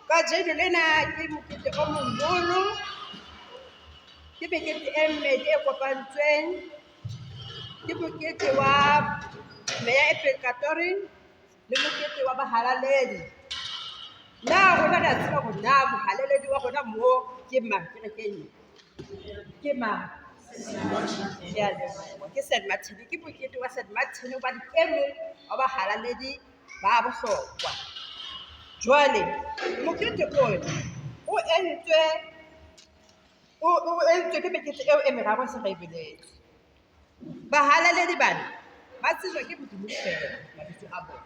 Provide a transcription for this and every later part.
Kajeno lena ke mokete o moholo, ke mekete e mmedi e kopantsweng, ke mokete wa meya e pekatoring le mokete wa bahalaledi. Na rona re a tseba hore na mohalaledi wa rona mo ke mang kerekeng? Ke mang? Ke St. Martin. Ke mokete wa St. Martin hobane e mong wa bahalaledi ba bohlokwa. Jwale mokete o entswe ke mekete eo e meraro se re e beletse. Bahalaledi bana ba tsejwa ke Modimo fela mabitso a bona.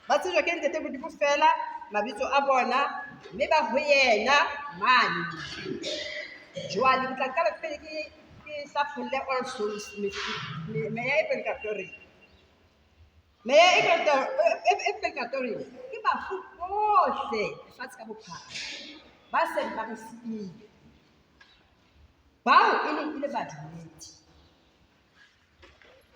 Ba tsejwa ke Ntate Modimo fela mabitso a bona, mme ba ho yena mane. Jwale ke tla qala pele ke hlapholle All Souls meya e pekatoring. Meya e pekatoring ke bafu bohle lefatshe ka bophara ba seng ba re siile, bao e leng e le badumedi.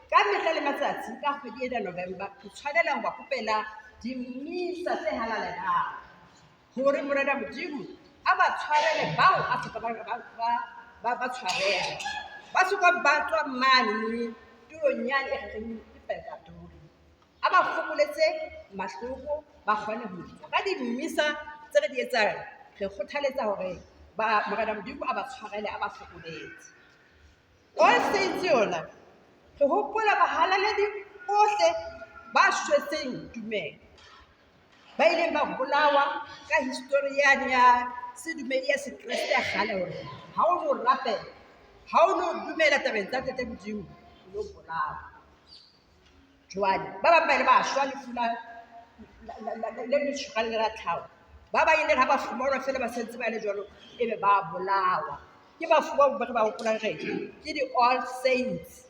Ka mehla le matsatsi ka kgwedi ena November ke tshwanela ho ba kopela dimisa tse halalelang hore Morena Modimo a ba tshwarele bao a soka ba tshwarela, ba soka ba tswa mane tulong yane e reng ke pekatoring, a ba fokoletse mahloko ba kgone ho tswa. Ka dimisa tse re di etsang re kgothaletsa hore Morena Modimo a ba tshwarele, a ba fokoletse. All Saints yona re hopola bahalaledi bohle ba shwetseng tumelo, ba ileng ba bolawa ka history yane ya sedumedi ya Sekreste ya kgale hore ha o no rapela, ha o no dumela tabeng tsa Ntate Modimo o lo bolawa. Jwale ba bang ba ile ba shwa lefu le letjhoga le la tlhaho, ba bang ile ha ba fumanwa fela ba sentse ba le jwalo ebe ba bolawa. Ke bafu bao ba re ba hopolang re ke di All Saints.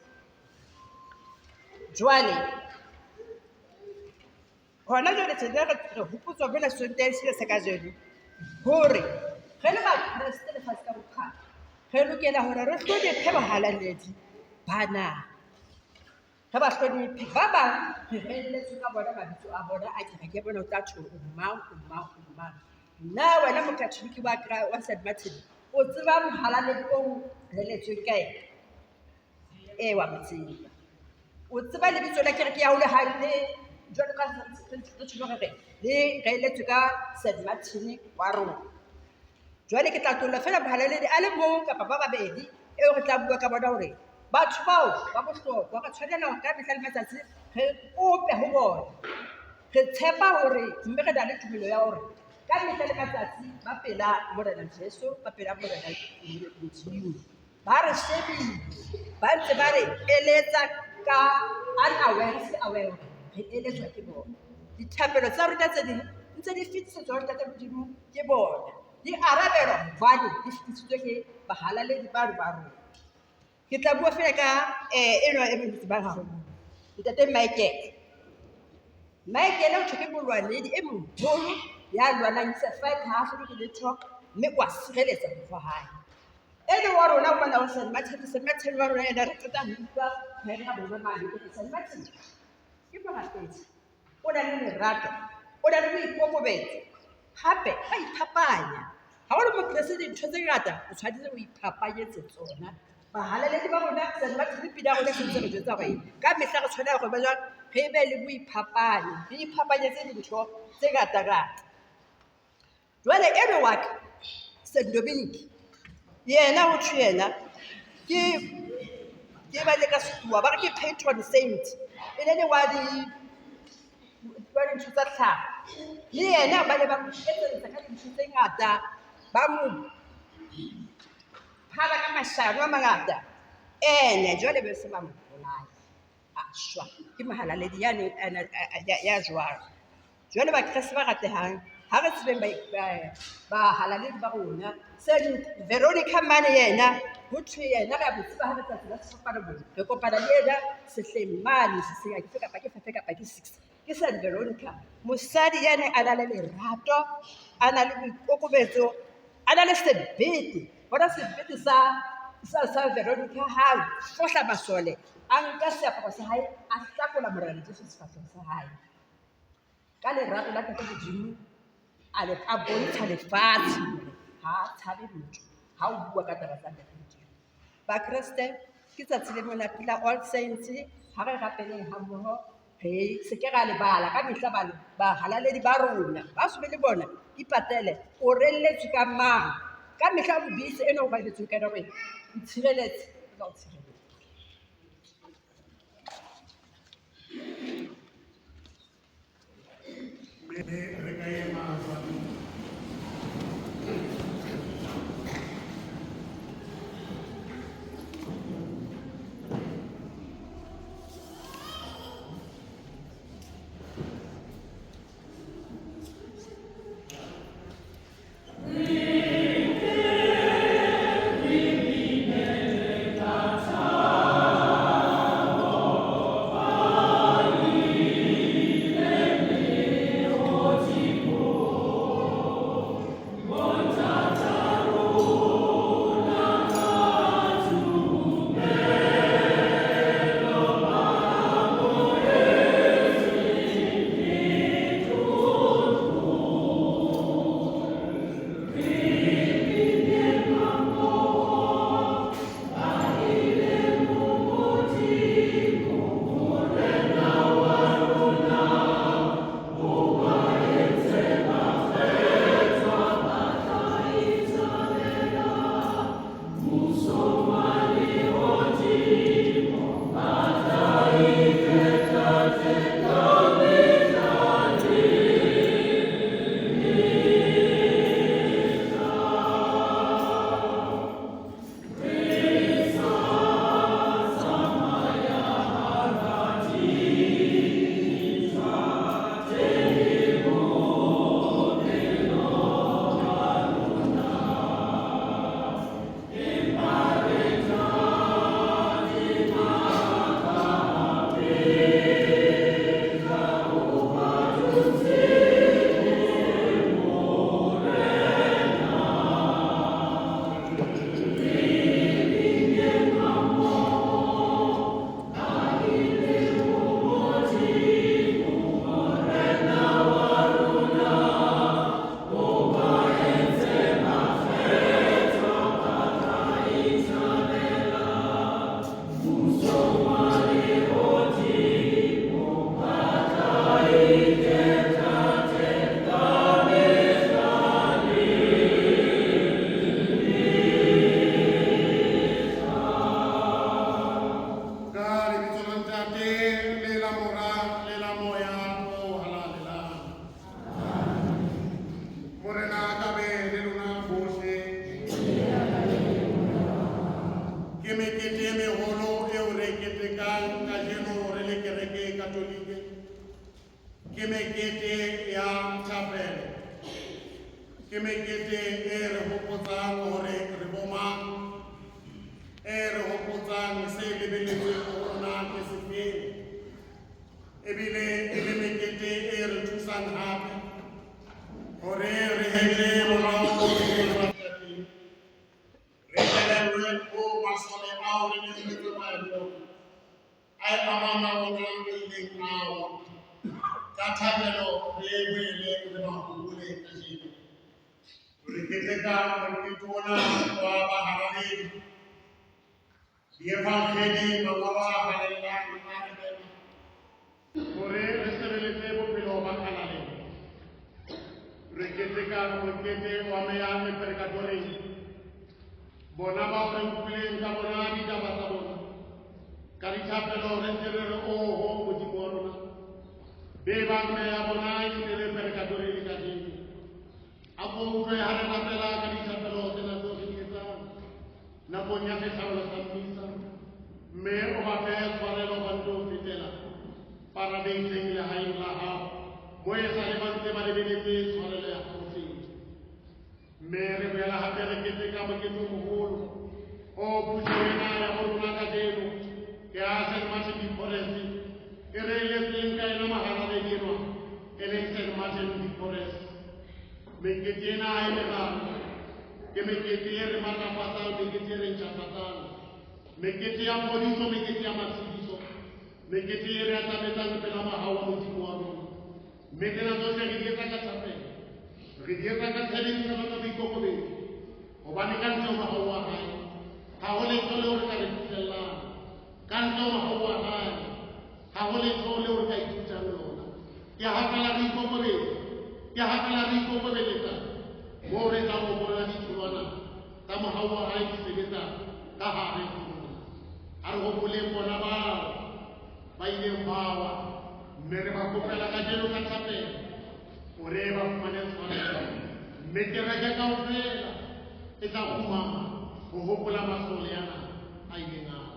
Jwale gona jwale tjena re hopotswa mona Sontaha sena se kajeno hore re le Bakreste lefatshe ka bophara re lokela hore re hlonephe bahalaledi bana. Re ba hlonephe ba bang re reelletswe ka bona mabitso a bona a kereke bona o tla tjho o mang. Nna wena mokatholiki wa St. Martin o tseba mohalaledi o reelletsweng ka ena? Wa mo tseba. O tseba lebitso la kereke ya ho le hantle jwalo ka re tjho re le reelletswe ka St. Martin wa rona. Jwale ke tla tlolla fela mohalaledi a le mong kapa ba babedi eo re tla bua ka bona hore batho bao ba bohlokwa re tshwanela hore ka mehla le matsatsi re kope ho bona. Re tshepa hore mme re na le tumelo ya hore ka mehla le matsatsi ba pela Morena Jesu, ba pela Morena Modimo, ba re shebile ba ntse ba re eletsa ka unaware re eletswa ke bona. Dithapelo tsa rona tse ding ntse di fetisetswa ho Ntate Modimo ke bona, di arabelwa hobane di fetisitswe ke bahalaledi ba rona. Ke tla bua fela ka enwa e mo tsebang haholo, Ntate Michael o thwe ke molwanedi e moholo ya lwanang se fight ha hloko ke letho mme wa sireletsa motho wa hae. Ene wa rona mona o St. Martin wa rona ena re qeta ho utlwa re ha bona mane ke St. Martin ke morapedi o na le lerato, o na le boikokobetso, hape ba iphapanya. Ha o le Mokreste dintho tse ngata o tshwanetse o iphapanyetse tsona. Bahalaledi ba rona St. Martin pina rona se ntse re jwetsa hore ka mehla re tshwanela hore ba jwang re be le boiphapanye, re iphapanyetse dintho tse ngata. Jwale ene wa ka St. Dominic yena ho thwe yena ke ba le ka setua ba re ke patron saint e ne wa dintho tsa tlhaho. Le yena ba le ba mo etsetsa ka dintho tse ngata, ba mo phala ka mashano a mangata. Ene jwale be se ba mo bolaya shwa ke mohalaledi yane ya jwalo. Jwale Bakreste ba ratehang ha re tsebeng bahalaledi ba rona. Veronica mane yena ho thwe yena re a mo tseba ha re tsatsi la sefapano bona re kopana le yena sehleng mane seseng ke kapa ke 5 kapa ke 6 ke St. Veronica, mosadi yane a na le lerato, a na le boikokobetso, a na le sebete. Bona sebete sa Veronica ha fohla masole a nka seaparo sa hae a hlakola Morena Jesu sefahlehong sa hae ka lerato la Ntate Modimo. A bontsha lefatshe ha tshabe motho ha o bua ka taba tsa Ntate Modimo. Bakreste ke tsatsi le mona pila All Saints, ha re rapeleng ha mmoho re se ke ra lebala ka mehla bahalaledi ba rona ba sobe le bona ipatele o relletswe ka mang ka mehla bobisi eno o baletswe ka hore itshireletse ba o tshireletsa. Re ka ema ke mekete e re hopotsang hore re bomang, e re hopotsang se lebelletsweng ho rona ke sefeng, ebile e le mekete e re thusang hape hore re hele molao re helelwe ho masole ao re neng re tsamaya a amana ona le ileng ao ka thabelo re boele re ba hole kajeno re keteka mokete ona wa bahalaledi dievangeli mangolo a halellang a rebena hore re sebeletse bophelo ba kalaleng re keteka mokete wa meyane perekatoreng bona bao re utlwileng ka bona ditaba tsa bona ka dithapelo re ntse re re oho modimo wa rona be bang meya bona e ntse le perekatoreng kajeno a ko utlwe ha re latela ka dithapelo tsena tseo re di etsang nakong ya setlhabelo sa mmisa mme o ba fe tshwarelo ba ntse o fetela parabeiteng lehaeng la hao moo e sa le ba ntse ba lebeletse tshwarelo ya hao teng mme re boela hape re keteka mokete o moholo o puso ena ya ho rona kajeno ke a St. Martin di Porres e re eletseng ka ena mahalaledi enwa e leng St. Martin di Porres mekete ena e meraro ke mekete e re matlafatsang mekete e re ntjhafatsang mekete ya phodiso mekete ya matshediso mekete e re atametsang pela mahao a modimo wa rona mme tsena tsohle re di etsa ka thapelo re di etsa ka tshebedisano ka boikokobetso hobane ka ntle ho mahao wa hae ha ho letho leo re ka le fihlellang ka ntle ho mahao wa hae ha ho letho leo re ka ithutang lona ke hafela re ikokobetsa ke hafela re ikokobeletsa moo re tla ho bona ditholwana tsa mahao wa hae di sebetsa ka hare ho rona a re hopoleng bona bao ba ileng bawa mme re ba kopela kajeno ka thapelo hore ba fumane tshwarelo mme kereke kaofela e tla kgumama ho hopola masole ana a ileng ao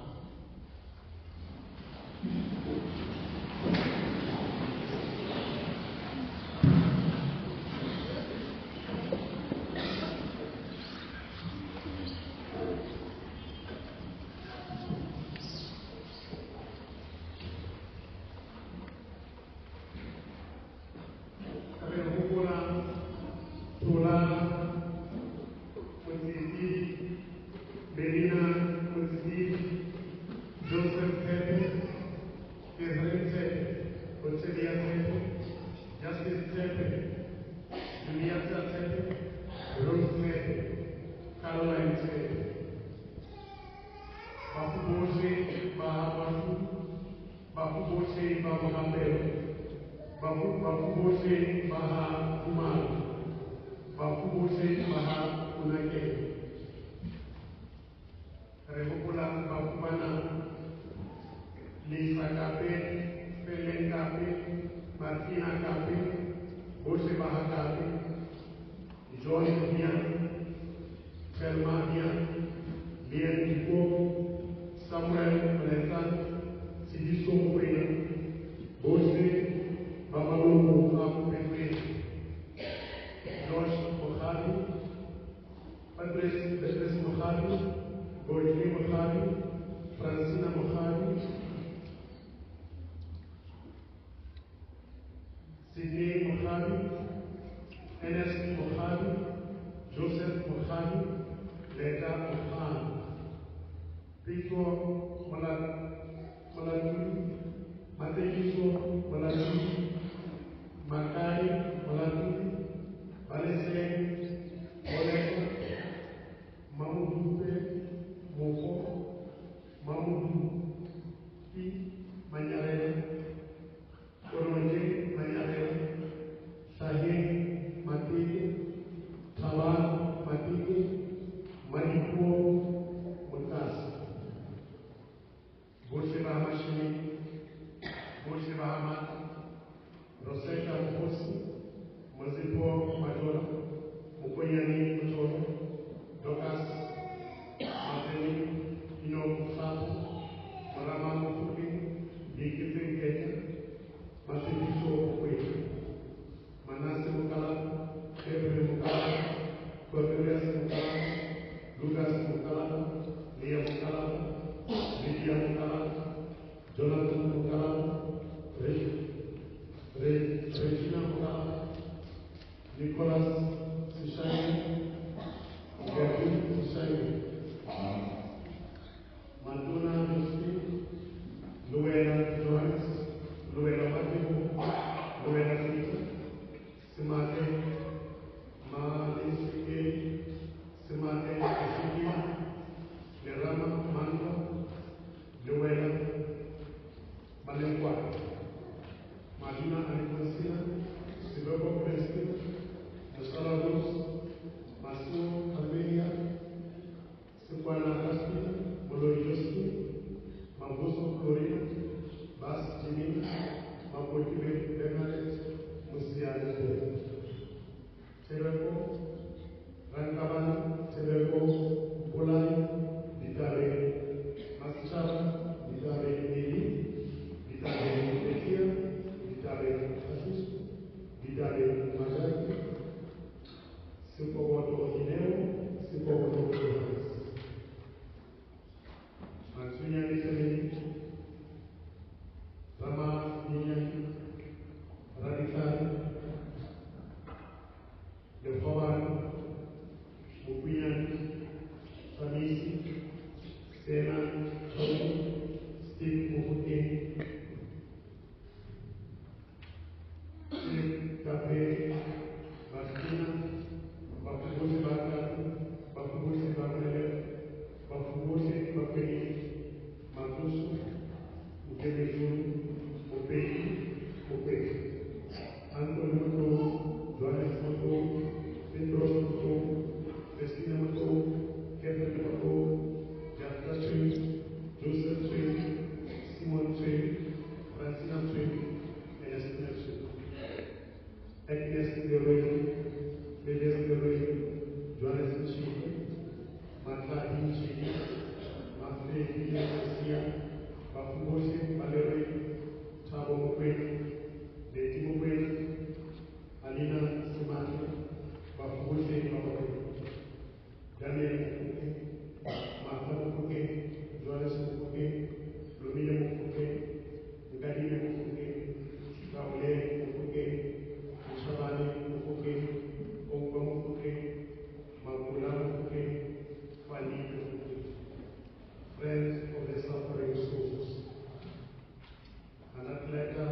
Sahih, Mati, Agnes Leroy, Medes Leroy, Johannes Nchini, Matla Nchini, Mafre Sia, Bafubose Valeroy, Tabo Mokwe, Leti Mokwe, Alina Simati, Bafubose Mokwe, Daniel Mokwe, Martha Mokwe, Johannes Mokwe, Lomile Mokwe, Ngadile Mokwe, Kaole Mokwe, Shabani Mokwe, Ongwa Mokwe, Makula Mokwe, Fali Mokwe, friends of the suffering souls. An athlete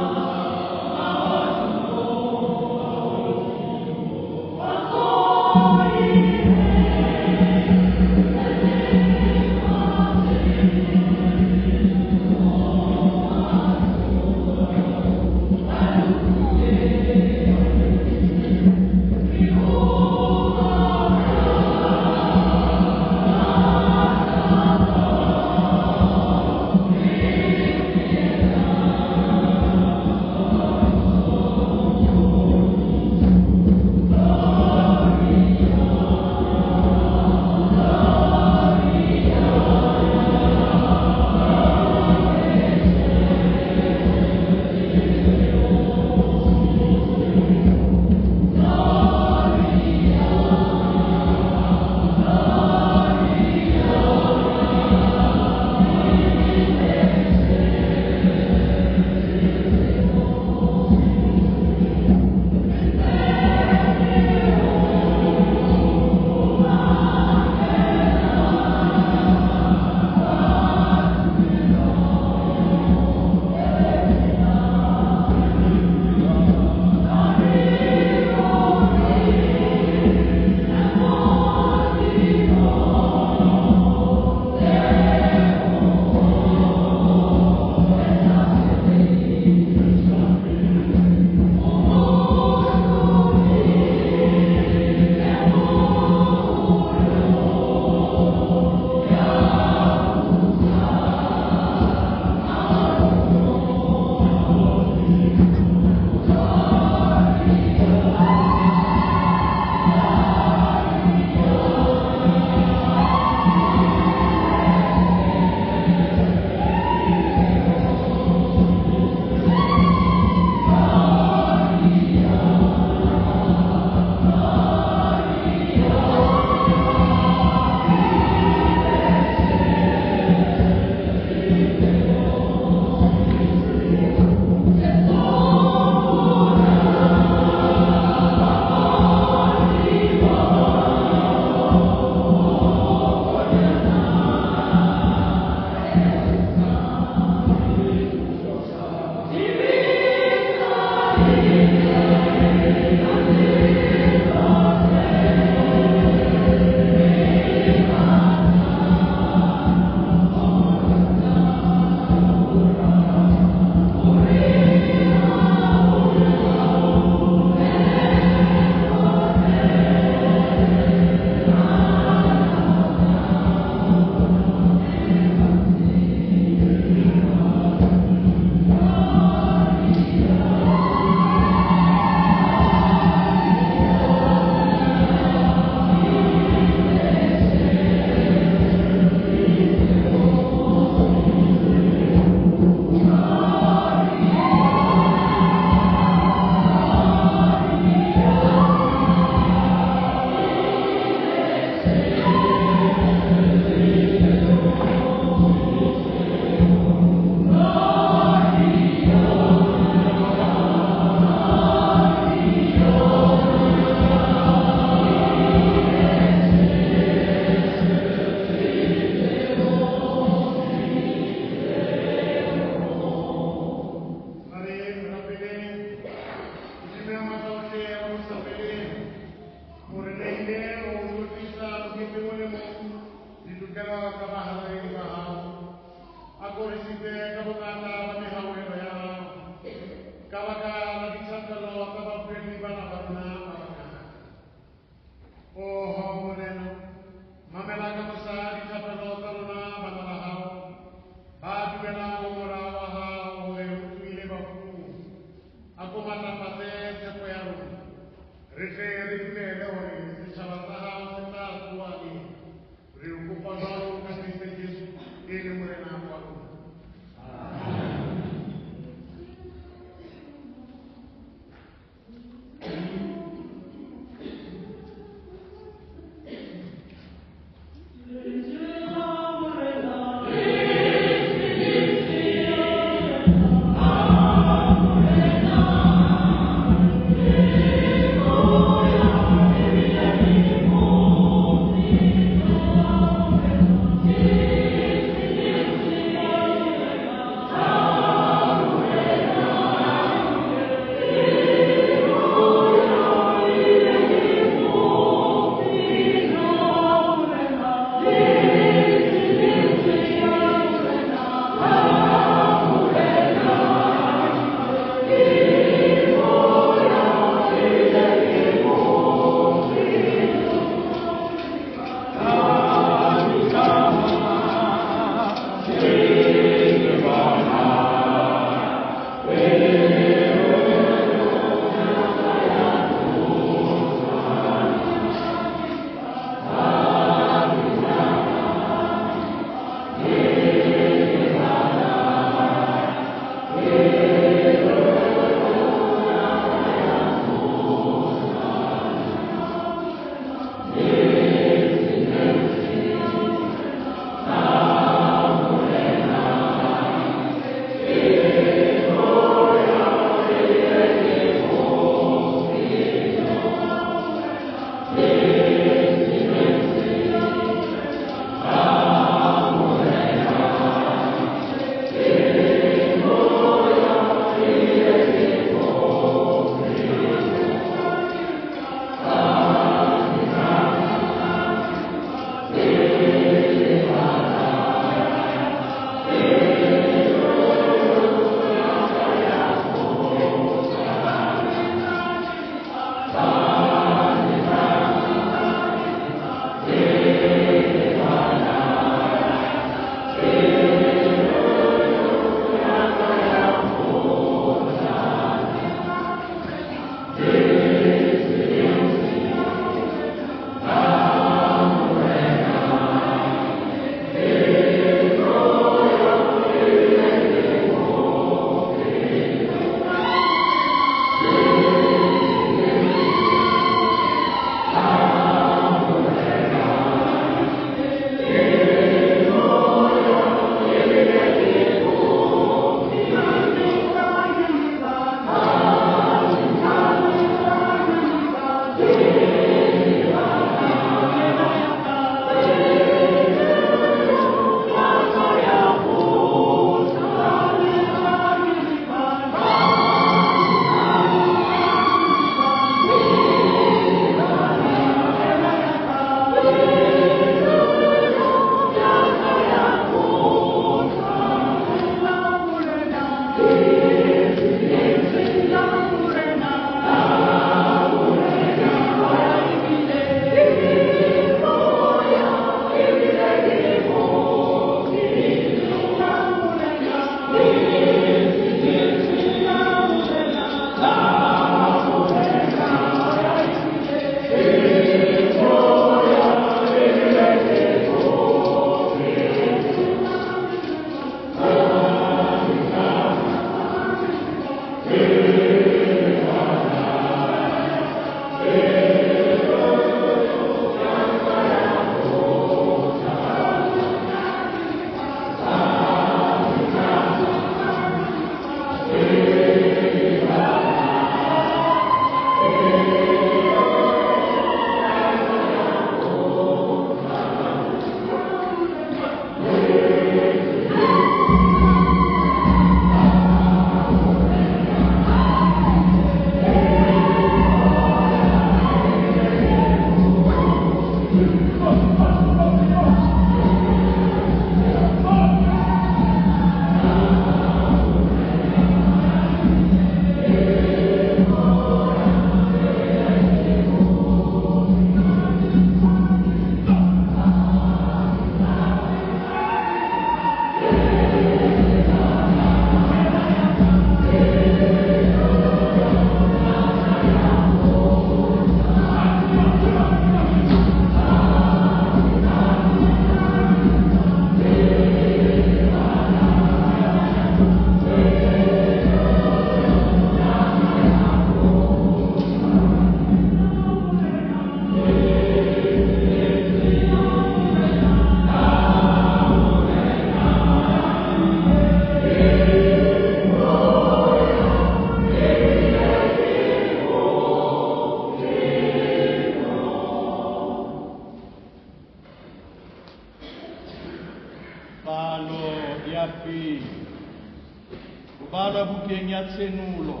Tsenulo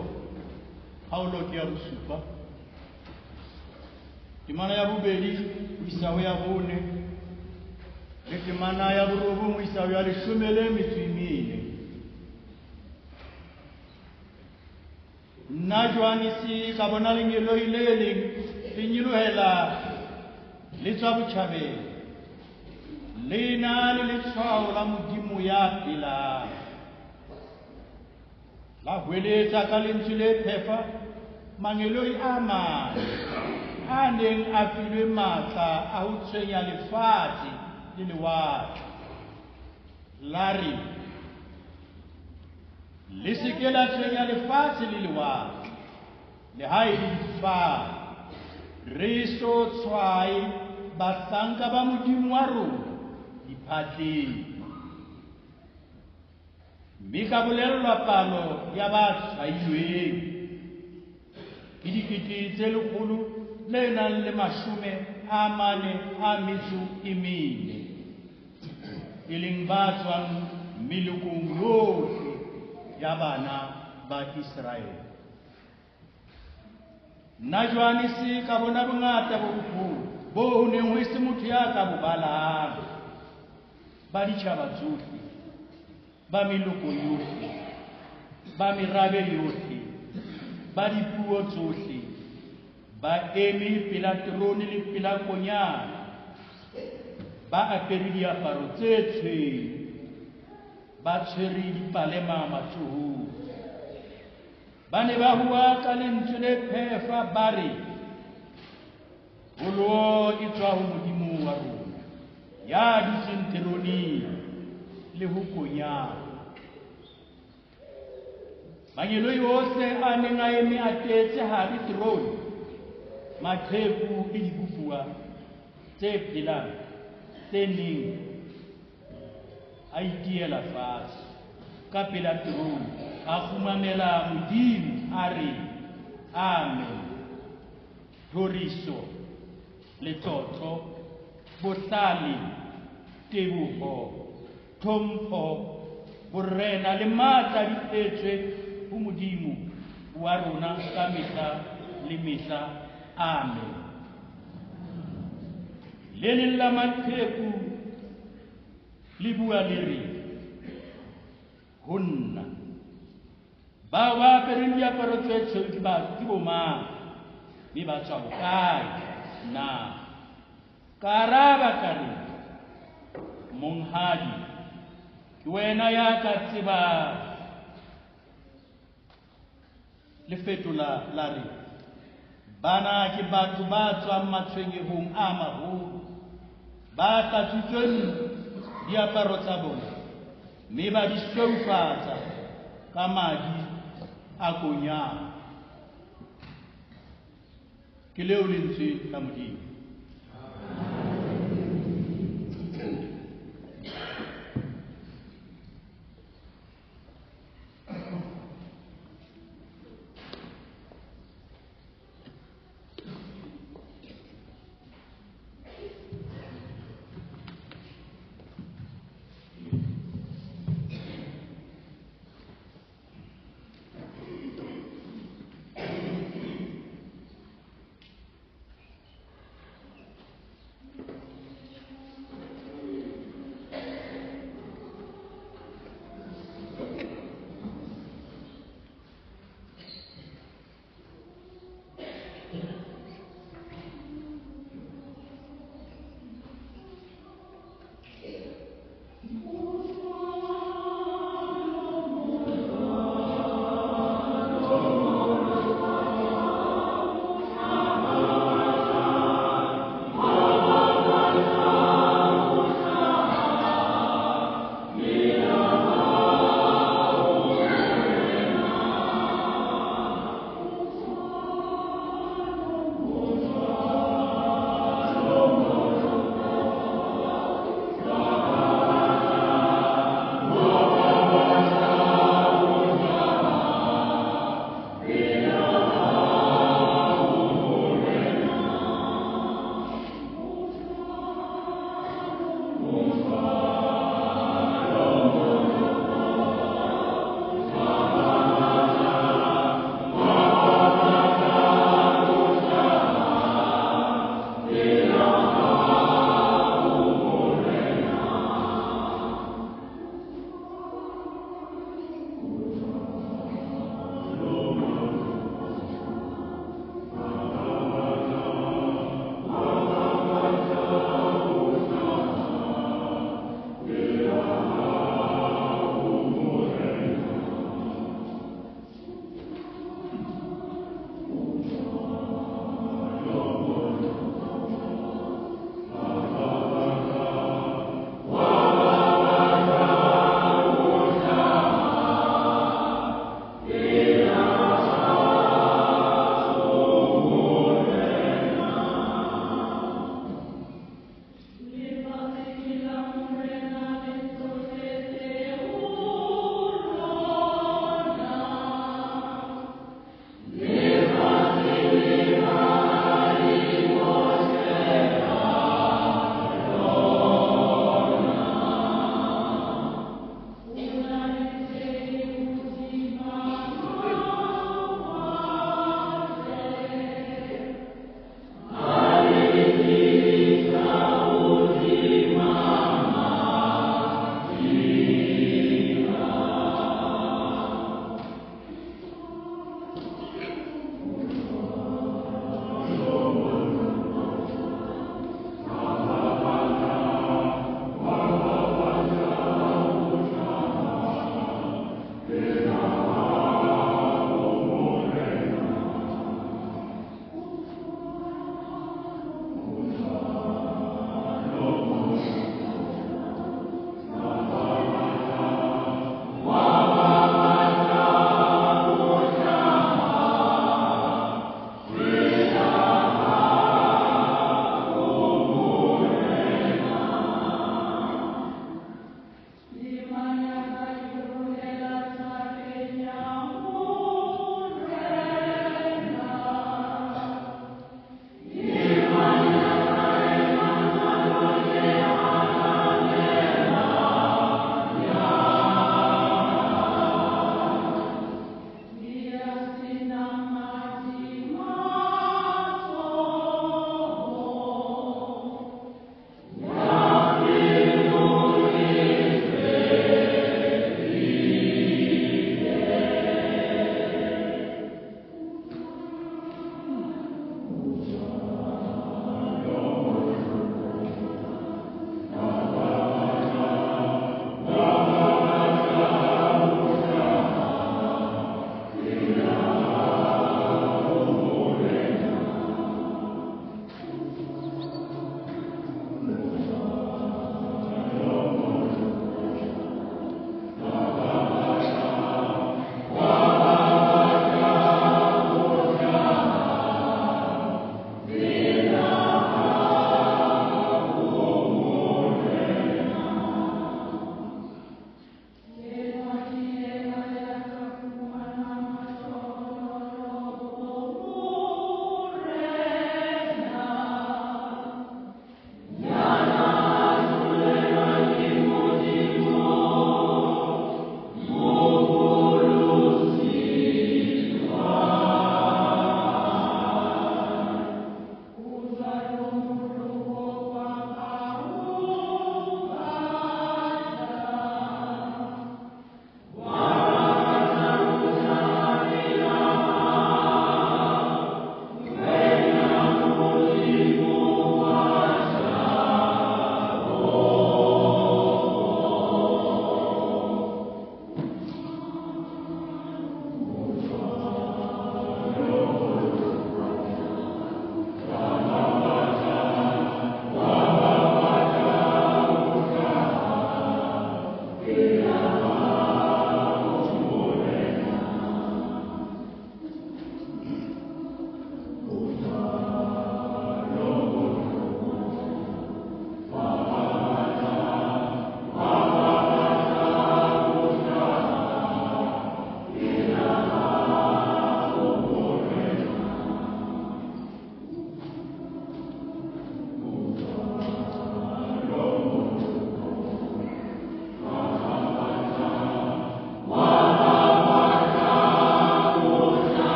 Paulo ke ya bosupa temana ya bobedi isaho ya bone le temana ya borobongwe isaho ya 14 nna Johanesi ka bona lengelo ile le nyilohela le tswa botjhabeng le na le letshwao la Modimo ya phelang la hweletsa ka lentswe le phefa mangeloi a mane a neng a filwe matla a ho tshwenya lefatshe le lewatle la re le se ke la tshwenya lefatshe le lewatle le ha e le difa re so tshwae bahlanka ba Modimo wa rona diphatleng mme ka bolellwa palo ya ba tshwailweng ke dikete tse 144 e leng ba tswang melekong yohle ya bana ba Israele. Nna Johanesi ka bona bongata bo boholo bo ho neng ho se motho ya ka bo balang ba ditjhaba tsohle ba meloko yohle ba merabe yohle ba dipuo tsohle ba eme pela trone le pela konyana ba apere diaparo tse tshweu ba tshwere dipalema matsohong ba ne ba bua ka lentswe le phefa ba re holo e tswa ho Modimo wa rona ya dutseng teroneng le ho konyana mangelo yohle a neng a eme a tetse hare trone maqheku le dibubuwa tse phelang tse neng a itiela fatshe ka pela trone a khumamela Modimo a re amen tlhoriso le tlotlo bohlale teboho tlhompho borena le matla di etswe ho Modimo wa rona ka mehla le mehla amen le leng la maqheku le bua le re ho nna ba apere diaparo tse tshweu ke bo mang mme ba tswa hokae na karaba ka re monghadi ke wena ya ka tsebang le fetola la re bana ke batho ba tswang matshwenyehong a maholo ba tlatsutsweng diaparo tsa bona mme ba di sweufatsa ka madi a konyana ke leo lentswe la Modimo.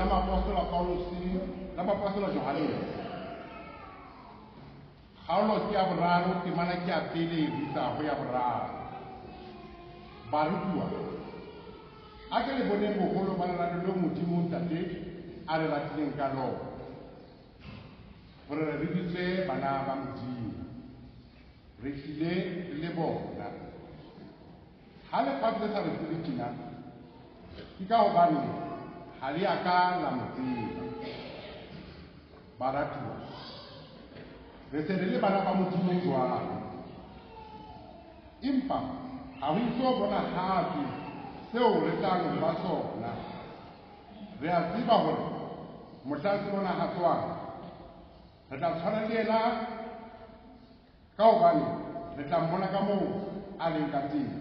l'Apostolo Paulus, l'Apostolo Johannes. Kgaolo ke ya boraro temana ke ya pele e bitsa go ya boraro. Barutiwa a ke le bone bogolo ba lerato le modimo ntate a re ratileng ka lona gore re bitswe bana ba modimo re tlile le bona ga lefatshe le sa re tsebe tina ke ka gobane ga le ya ka la motseba baratiwa re se re le bana ba modimo jwang empa ga re iso bona gape seo re tlang ba sona re a tseba gore mohlatsi bona ga tswang re tla tshwana le ena ka gobane re tla mmona ka moo a leng ka teng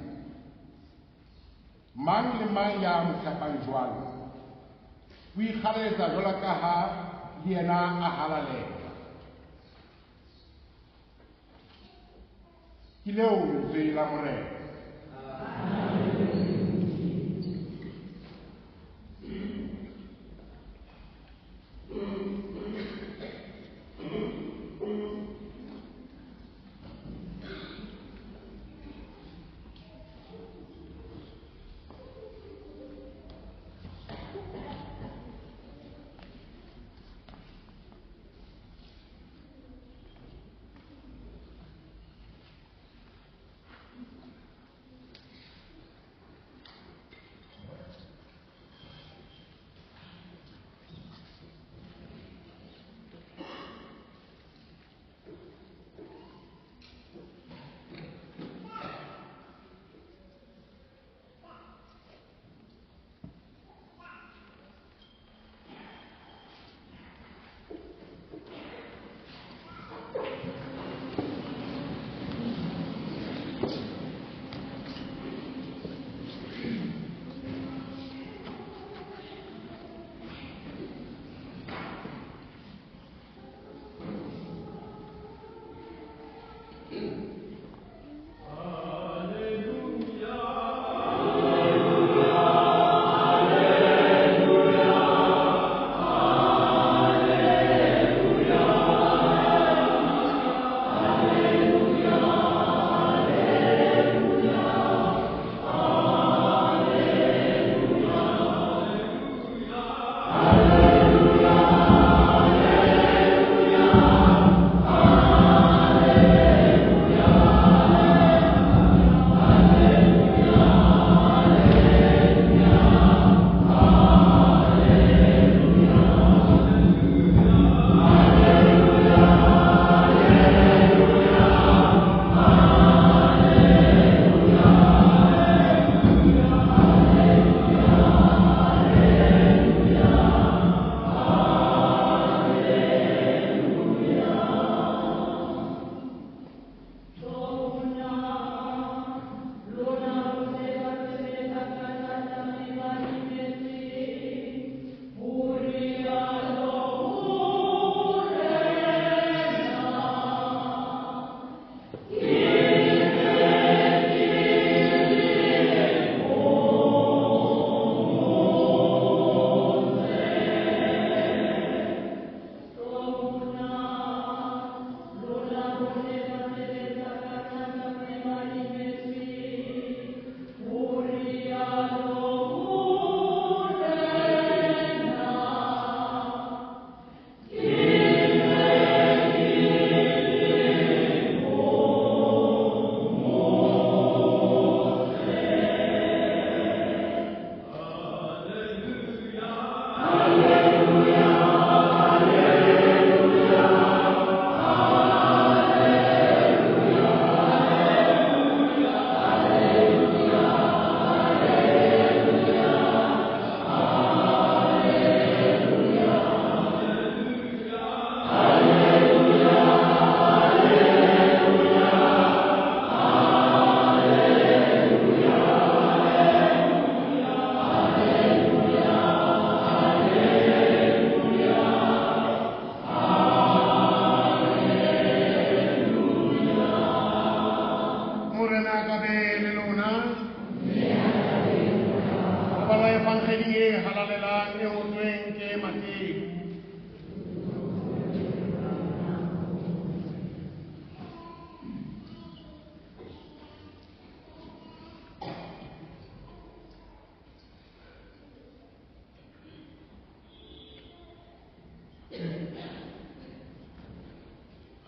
mang le mang ya mo tlhapang jwalo o ikgaleletsa jwalo ka ha le yena a halalela ke leo lentswe la morena. pangkedi e halalela e otweng ke Mateu.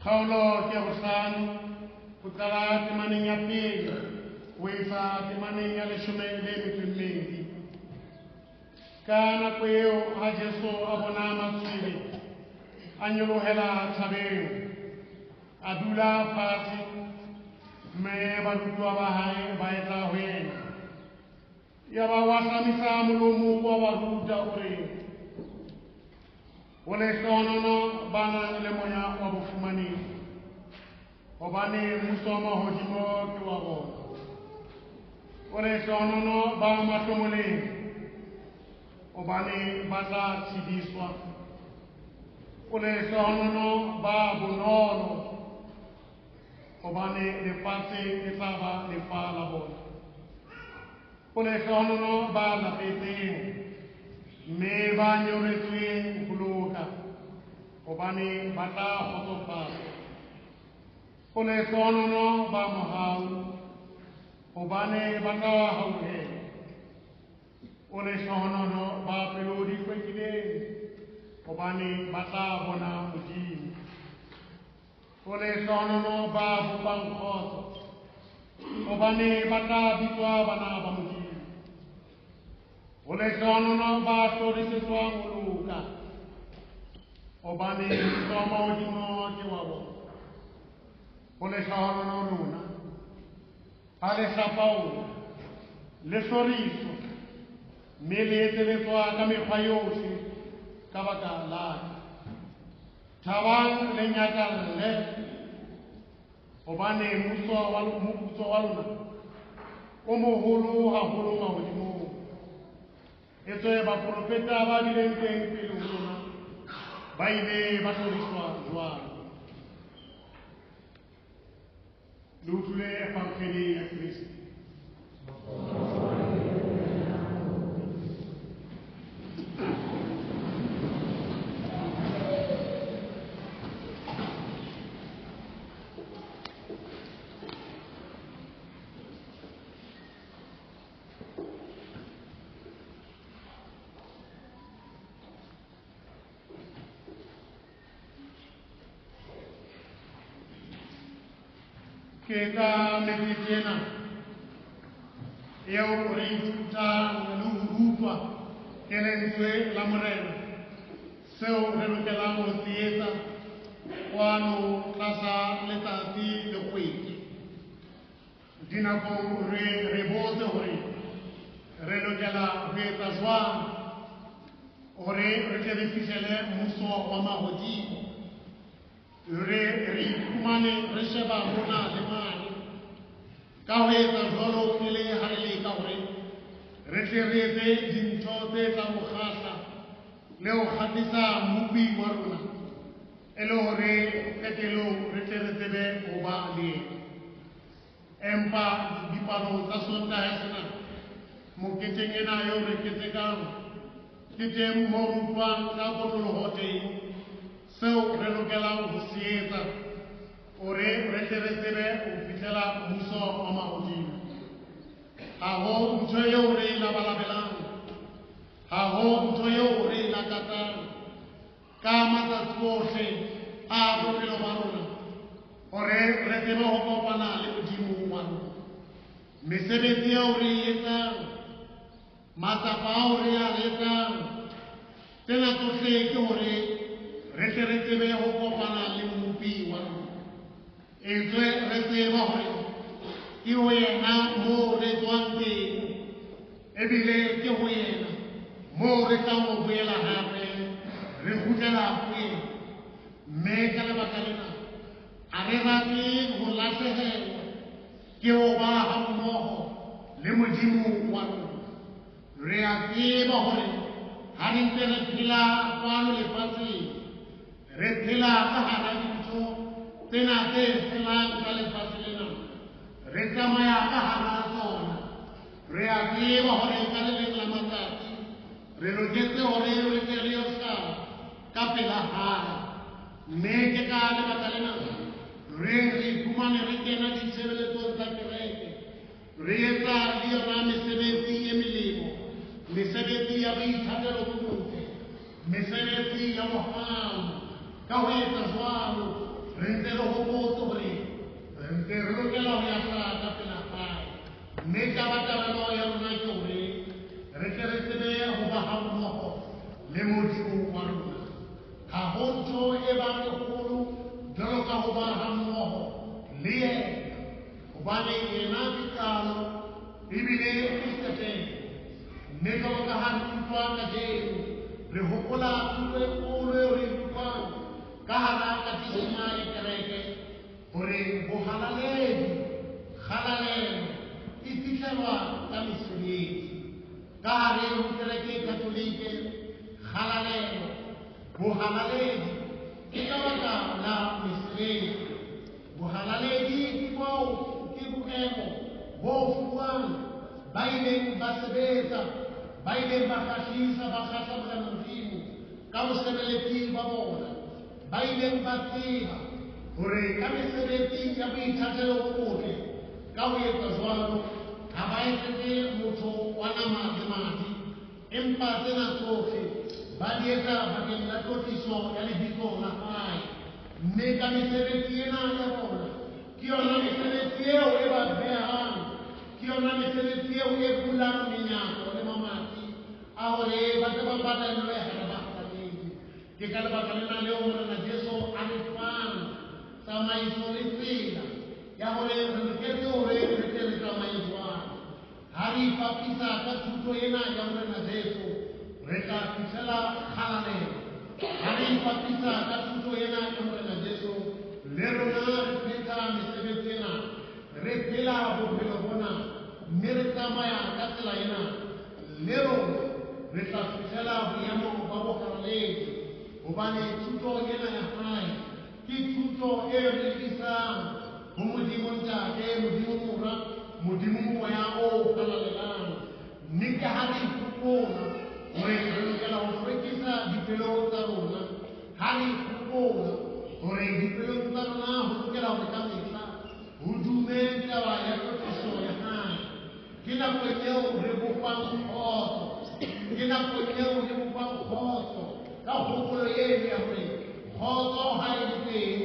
Khaolo ke bohlano ho qala temaneng ya pele ho isa temaneng ya 12. Ka nako eo ha Jesu a bona matswele a nyolohela thabeng, a dula fatshe, mme barutwa ba hae ba etla ho yena. Yaba wa hlamisa molomo wa ba ruta hore o le hlonono ba nang le moya wa bofumanehi, hobane mmuso wa mahodimo ke wa bona. O le hlonono ba mahlomoleng, hobane ba tla tshediswa. O le hlonono ba bonolo, hobane lefatshe le tla ba lefa la bona. O le hlonono ba lapetseng, mme ba nyoretsweng ho loka, hobane ba tla kgotsofatswa. O le hlonono ba mohau, hobane ba tla hauhelwa. O le hlonono ba pelo di hlwekileng, hobane ba tla bona Modimo. O le hlonono ba bopang kgotso, hobane ba tla bitswa bana ba Modimo. O le hlonono ba hlorisetswang ho loka, hobane mmuso wa mahodimo ke wa bona. O le hlonono lona ha le hlapaolwa, le hloriswa, mme le etsebetswa ka mekgwa yohle ka baka la ka. Thabang le nyakalle, hobane moputso wa lona o moholo haholo mahodimong. Etswe baprofeta ba bileng teng pele ho lona ba ile ba hloriswa jwalo. Le utlwile evangeli ya Kristo. Ke ka meditena eo re ithuta le ho rutwa ke lentswe la Morena, seo re lokelang ho se etsa kwano tlasa letsatsi le kgwedi. Dinakong re botse hore re lokela ho etsa jwang hore re tle re fihlele mmuso wa mahodimo. Re iphumane re sheba mona le mane, ka ho etsa jwalo e le ha re leka hore re tle re etse dintho tse tla mo kgahla le ho kgatlisa mobupi wa rona, e le hore qetellong re tle re tsebe ho ba le yena. Empa dipalo tsa Sontaha sena, moketeng ena eo re ketekang, ke teng moo rutwang ka kotloloho teng seo re lokelang ho se etsa hore re tle re tsebe ho fihlela mmuso wa mahodimo. Ha ho ntho eo re e labalabelang, ha ho ntho eo re e lakatsang ka matsatsi ohle a bophelo ba rona, hore re tsebe ho kopana le Modimo wa rona. Mesebetsi eo re e etsang, matsapa ao re a etsang, tsena tsohle ke hore re tle re tsebe ho kopana le mobupi wa rona. Etswe re tseba hore ke ho yena moo re tswang teng, ebile ke ho yena moo re tlang ho boela hape re kgutlela ho yena. Mme ka lebaka lena ha re rate ho lahlehelwa ke ho ba hammoho le Modimo wa rona. Re a tseba hore ha re ntse re phela kwano lefatsheng, re phela ka hara dintho tsena tse felang tsa lefatshe lena, re tsamaya ka hara tsona. Re a tseba hore ka le leng la matsatsi re loketse hore re tle re yo hlala ka pela hae mme ke ka lebaka lena re iphumane re kena ditshebeletsong tsa kereke re etsa le yona mesebetsi e melemo mesebetsi ya boithatelo bo botle mesebetsi ya mohau ka ho etsa jwalo re ntse re hopotsa hore re ntse re lokela ho ya hlala ka pela hae mme tabatabelo ya rona ke hore re tle re tsebe ho ba ha mmoho le Modimo wa rona ha ho ntho e bang e kgolo jwalo ka ho ba ha mmoho le yena hobane yena ke qalo ebile ke qetelo mme jwalo ka ha re utlwa kajeno re hopola thuto e kgolo eo re utlwang ka hara katisima ya kereke hore bohalaledi kgalalelo e fihlelwa ka mesebetsi ka hare ho kereke katolike kgalalelo bohalaledi ke ka baka la mesebetsi bohalaledi ke boemo bo fuwang ba ileng ba sebetsa ba ileng ba kgahlisa ba kgahla Modimo ka mosebeletsi ba bona ba ileng ba tseba hore ka mesebetsi ya boithatelo bo botle ka ho etsa jwalo ha ba etsetse motho wa nama le madi empa tsena tsohle ba di etsa bakeng la tlotliso ya lebitso la hae mme ka mesebetsi ena ya bona ke yona mesebetsi eo e ba behang ke yona mesebetsi eo e bulang menyako le mamati a hore ba tle ba patallwe hara bahalaledi ke ka lebaka lena leo Morena Jesu a re fang tsamaiso le tsela ya hore re loketse hore re tle re tsamaye jwang ha re ipapisa ka thuto ena ya Morena Jesu re tla fihlella kgalalelo ha re ipapisa ka thuto ena ya Morena Jesu le rona re phetha mesebetsi ena re phela bophelo bona mme re tsamaya ka tsela ena le rona re tla fihlella boemo ba bohalaledi hobane thuto ena ya hae ke thuto e re isang ho Modimo Ntate Modimo Mora Modimo Moya o halalelang mme ke ha re ipola hore re lokela ho hlwekisa dipelong tsa rona ha re ipola hore dipelong tsa rona ho lokela hore ka mehla ho dume taba ya tlotliso ya hae ke nako eo re bopang kgotso ke nako eo re bopang kgotso ka kgopolo eno ya hore kgotso ha e le teng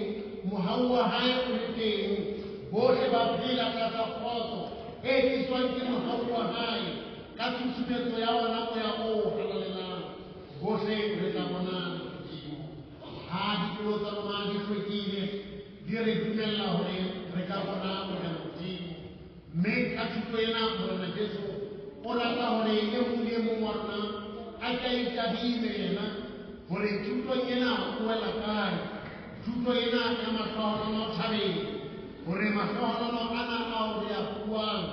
mohau wa hae o le teng bohle ba phela tlasa kgotso e tliswang ke mohau wa hae ka tshusumetso ya ona moya o halalelang bohle re tla bona Modimo ha dipelo tsa rona di hlwekile di re dumella hore re ka bona Modimo mme ka thuto ena Morena Jesu o rata hore e mong le mong wa rona a tla itabile yena hore thutong ena o wela kae thuto ena ya mahlohonolo thabeng hore mahlohonolo ana ao re a fuwang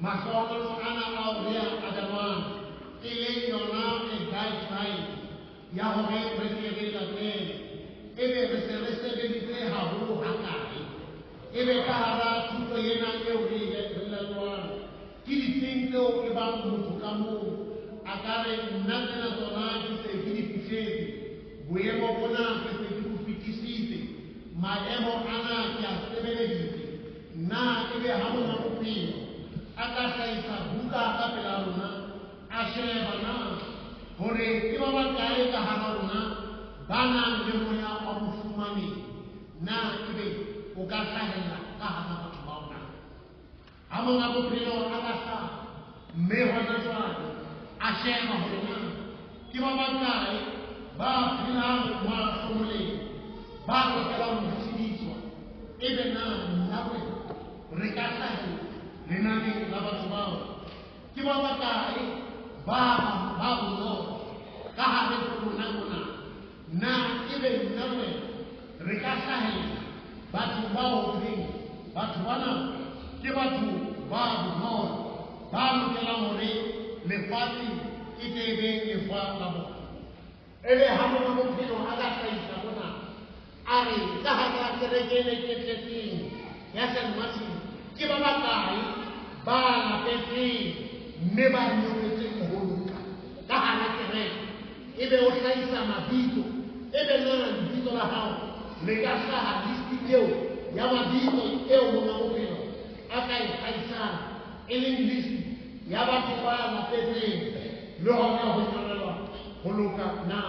mahlohonolo ana ao re a adamang e leng yona e guideline ya hore re tle re latele ebe re se re sebeditse haholo hakae ebe ka hara thuto ena eo re latwang ke ditsing tseo e bang motho ka moo a ka re nna tsena tsona ke se ke di fihletse boemo bona ke se ke bo fetisitse maemo ana ke a sebeleditse na ebe ha monga bophelo a ka hlahisa buka ka pela rona a sheba na hore ke ba bakae ka hara rona ba nang le moya wa mofumane na ebe o ka hlahella ka hara batho bao na ha monga bophelo a ka hlaha mme hona jwale a sheba hore na ke ba bakae ba phelang mahlomoleng ba lokelang ho tshediswa ebe na nna wena re ka hlahella lenaneng la batho bao ke ba bakae ba bonolo ka hare ho rona mona na ebe nna wena re ka hlahella batho bao reng batho bana ke batho ba bonolo ba lokelang hore lefatshe e tle be lefa la bona ebe ha monga bophelo a ka hlahisa mona a re ka hara kereke e tletseng ya St. Martin ke ba bakae ba lapetseng mme ba nyolletseng ho ka hara kereke ebe o hlahisa mabitso ebe na lebitso la hao le ka hlaha listing eo ya mabitso eo monga bophelo a ka e hlahisang e leng list ya batho ba lapetseng le hona ho tshwanelwa ho loka na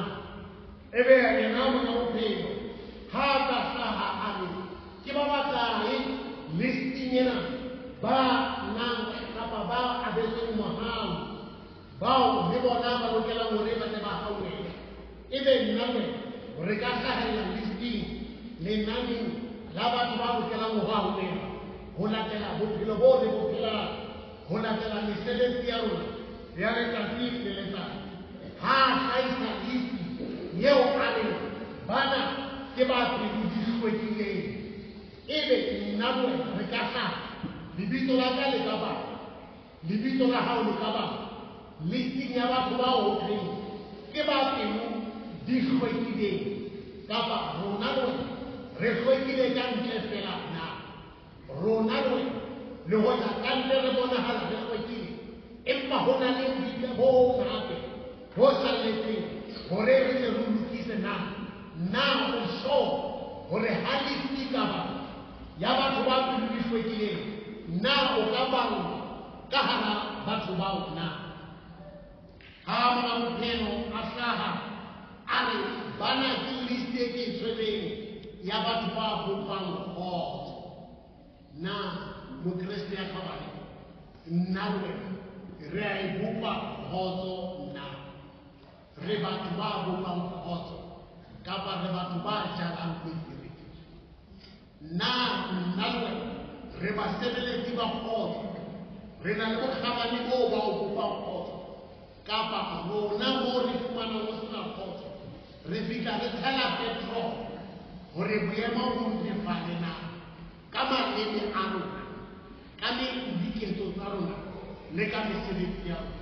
ebe yena monga bophelo ha ka hlaha a re ke ba bakae listing ena ba nang kapa ba abetsweng mohau bao le bona ba lokelang hore ba ba hauwe ebe nna re ka hlahella listing lenaneng la batho ba lokelang ho hauwe ho latela bophelo bo le bophelang ho latela mesebetsi ya rona ya letsatsi le letsatsi ha hlahisa listi eo a re bana ke ba pedi di hlwekileng ebe nna re ka hlaha lebitso la ka le ka ba lebitso la hao le ka ba listing ya batho ba hotleng ke ba pelo di hlwekileng kapa rona re hlwekile ka ntle fela na rona le hoja ka ntle re bonahala re hlwekile empa ho na le botle bo hape ho salletseng hore re se re lokise na o so hore ha listi ka ba ya batho ba pelo di hlwekileng na o ka bang ka hara batho bao na ha monga bophelo a hlaha a re bana ke listi e ke tshwereng ya batho ba bopang kgotso na mokreste ya khabane nna re a e bopa kgotso na re batho ba bopang kgotso kapa re batho ba jalang boitiriki na nna re basebeletsi ba kgotso re na le bokgabane boo ba o bopang kgotso kapa rona moo re fumanang ho sena kgotso re fihla re tshela petrol hore boemo bo ntlefale na ka maleme a rona ka diketso tsa rona le ka mesebetsi ya rona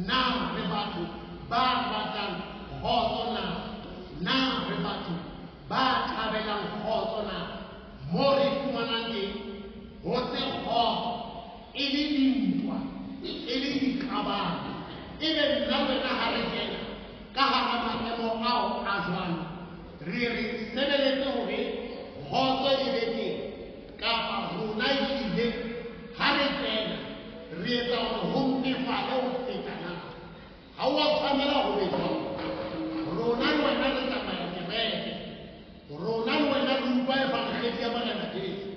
na re batho ba batlang kgotso na re batho ba thabelang kgotso na moo re fumanang teng ho se kgotso e le dintwa e le diqabang ebe nna wena ha re kena ka hara maemo ao a jwalo re sebeletse hore kgotso e be teng kapa rona ehlile ha re kena re etsa hore ho mpefale ho feta na ha wa tshwanela ho be jwalo rona le wena re tsamaya kereke rona le wena re utlwa ebangkgedi ya Morena Jesu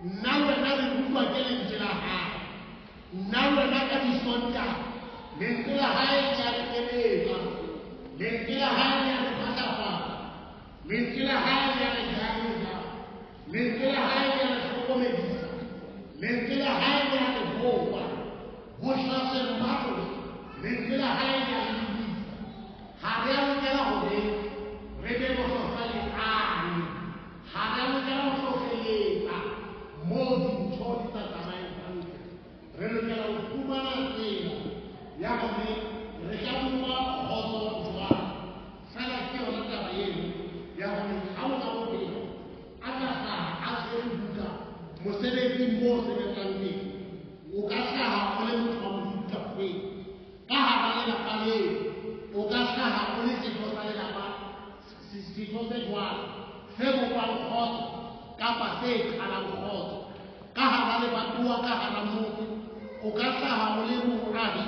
nna le wena re utlwa ke lentswe la hae nna le wena ka disontaha lentswe la hae ya re eletsa lentswe la hae ya re phatlafatsa lentswe la hae ya re jahetsa lentswe la hae ya re hlokomedisa lentswe la hae ya re bopa bohlaseng ba rona lentswe la hae ya re lebisa ha re a lokela hore re be bohlohlaleane ha re a lokela ho hlohleletsa moo dintho di sa tsamayeng hantle re lokela ho fumana tsela ya hore re ka bua kgotso jwang fela ke yona taba eno ya hore ha monga bophelo a ka hlaha a tshwere buka mosebetsing moo sebetsang teng o ka hlaha o le motho wa mofuta-feng ka hara lelapa leo o ka hlaha o le setho sa lelapa setho se jwalo se bopang kgotso kapa se qalang kgotso ka hara lebatowa ka hara motse o ka hlaha o le moahi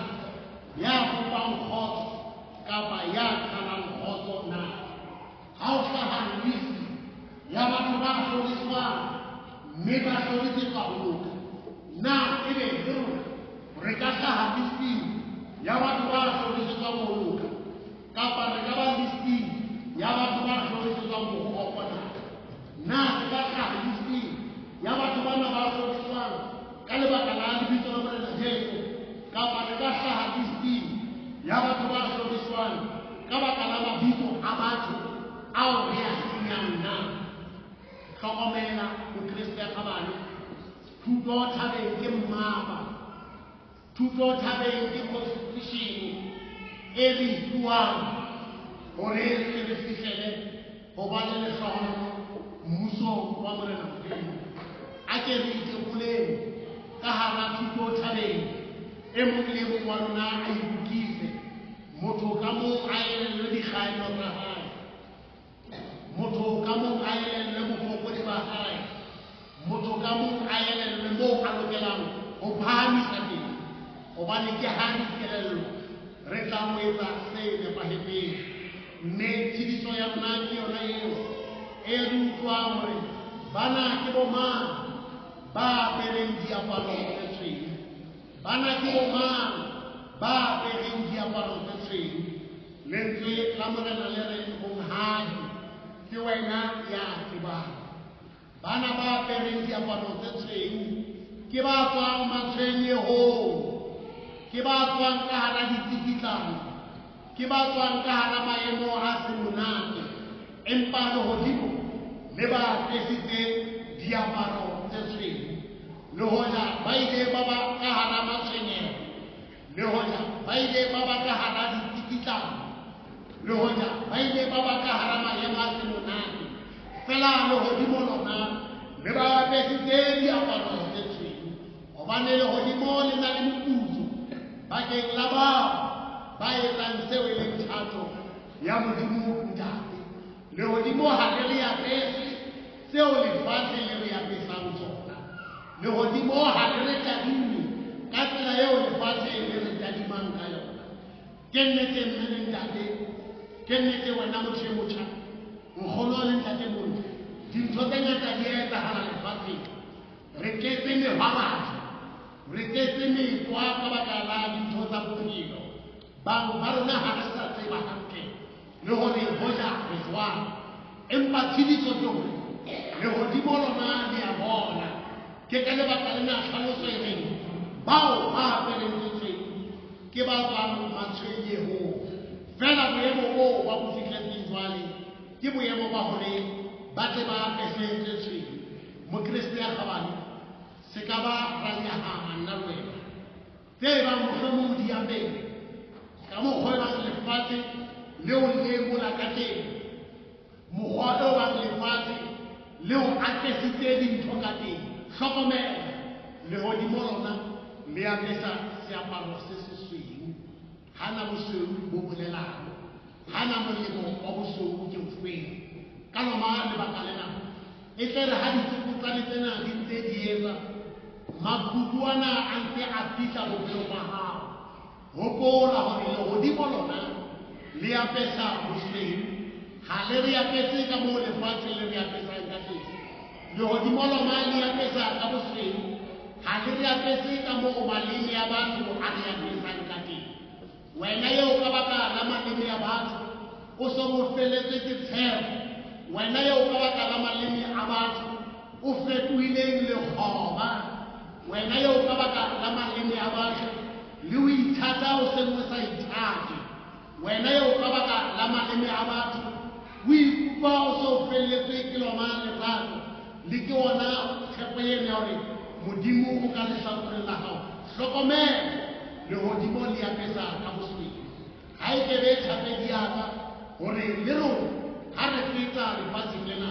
ya bopang kgotso kapa ya qalang kgotso na ha o hlaha listi ya batho ba hloriswang mme ba hloriswe ka ho loka na ebe re ka hlaha listing ya batho ba hloriswe ka ho loka kapa re ka ba listing ya batho ba hloriswe ka ho kgokona na re ka hlaha listing ya batho bana ba hloriswang ka lebaka la lebitso la Morena Jesu kapa re ka hlaha listing ya batho ba hloriswang ka baka la mabitso a batho ao re a kenyang na hlokomela mokreste ya khabane thuto thabeng ke mmapa thuto thabeng ke constitution e re fuwang hore re fihlele ho ba le lehlohonolo mmuso wa Morena Modimo a ke re itekoleng ka hara thuto thabeng e mong le mong wa rona a ibukise motho ka mong a elellwe dikgang ho phahamisa teng hobane ke ha dikelello re tla mo etsa se nepahetseng mme tshitiso ya rona ke yona eo e re utlwang hore bana ke bo mang ba apereng diaparo tse tshweu bana ke bo mang ba apereng diaparo tse tshweu lentswe la morena le re monghadi ke wena ya tsebang bana ba apereng diaparo tse tshweu ke ba tswang matshwenyehong ke ba tswang ka hara ditsikitlano ke ba tswang ka hara maemo a se monate empa lehodimo le ba apesitse diaparo tse tshweu le hoja ba ile ba ba ka hara matshwenyeho le hoja ba ile ba ba ka hara ditsikitlano le hoja ba ile ba ba ka hara maemo a se monate fela lehodimo lona le ba apesitse diaparo tse tshweu hobane lehodimo le na le moputso bakeng la bao ba etsang seo e leng thato ya modimo ntate lehodimo ha le re apese seo lefatshe le re apesang sona lehodimo ha le re tadime ka tsela eo lefatshe le re tadimang ka yona ke nnete mme le ntate ke nnete wena motho e motjha nkgono le ntate motho dintho tse ngata di a etsahala lefatsheng re tletse mehwabatho re tletse mekwa ka baka la dintho tsa bophelo bang ba rona ha re sa tseba hantle le hore hoja re jwang empa tshitiso ke hore lehodimo lona le a bona ke ka lebaka lena hlaloso e reng bao ba apereng tse tshweu ke ba tswang matshwenyehong fela boemo boo ba bo fihletseng jwale ke boemo ba hore ba tle ba apese tse tshweu mokreste ya kgabane se ka ba ranyahama nna le wena tse bang mohlomong di apere ka mokgwa e bang lefatshe leo lekola ka teng mokgwa eo bang lefatshe leo apesitse dintho ka teng hlokomela lehodimo lona le apesa seaparo se sesweu hana bosweu bo bolelang hana molemo wa bosweu ke ofeng ka lona lebaka lena e tle re ha ditsokotsane tsena di ntse di etsa makudu ana a ntse a fihla bophelong ba hao hopola hore lehodimo lona le apesa bosweu ha le re apese ka moo lefatshe le re apesang ka teng lehodimo lona le apesa ka bosweu ha le re apese ka moo maleme ya batho a re apesang ka teng wena eo ka baka la maleme ya batho o so mo feletse ke tshepo wena eo ka baka la maleme a batho o fetohileng lekgoba wena eo ka baka la maleme a batho le o ithata o seng o sa ithate wena eo ka baka la maleme a batho o ikutlwa o so felletswe ke lona lerato le ke ona tshepo ena ya hore modimo o ka lehlakoreng la hao hlokomela lehodimo le apesa ka bosweu ha e kebe thapedi ya ka hore le rona ha re feta lefatsheng lena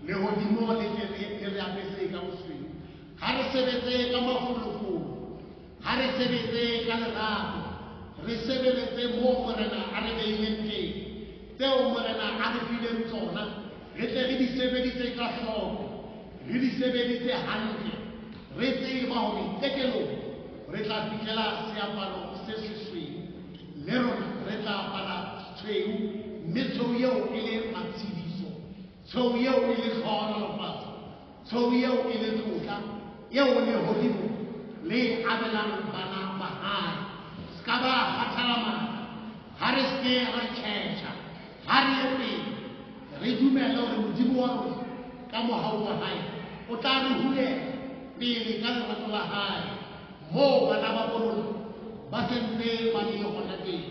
lehodimo le re apese ka bosweu ha re sebetse ka mafolofolo ha re sebetse ka lerato re sebeletse moo morena a re beileng teng tseo morena a re fileng tsona re tle re di sebeditse ka hloko re di sebeditse hantle re tseba hore qetelong re tla fihlela seaparo se sesweu le rona re tla apara tshweu mme tshweu eo e le matshediso tshweu eo e le tlhonolofatso tshweu eo e le tlotla eo lehodimo le abelang bana ba hae ska ba kgathalamana ha re ske ra tjhetjha ha re ye pele re dumela hore modimo wa rona ka mohau wa hae o tla re hulela pele ka lerato la hae moo bana ba borona ba sentse ba le gona teng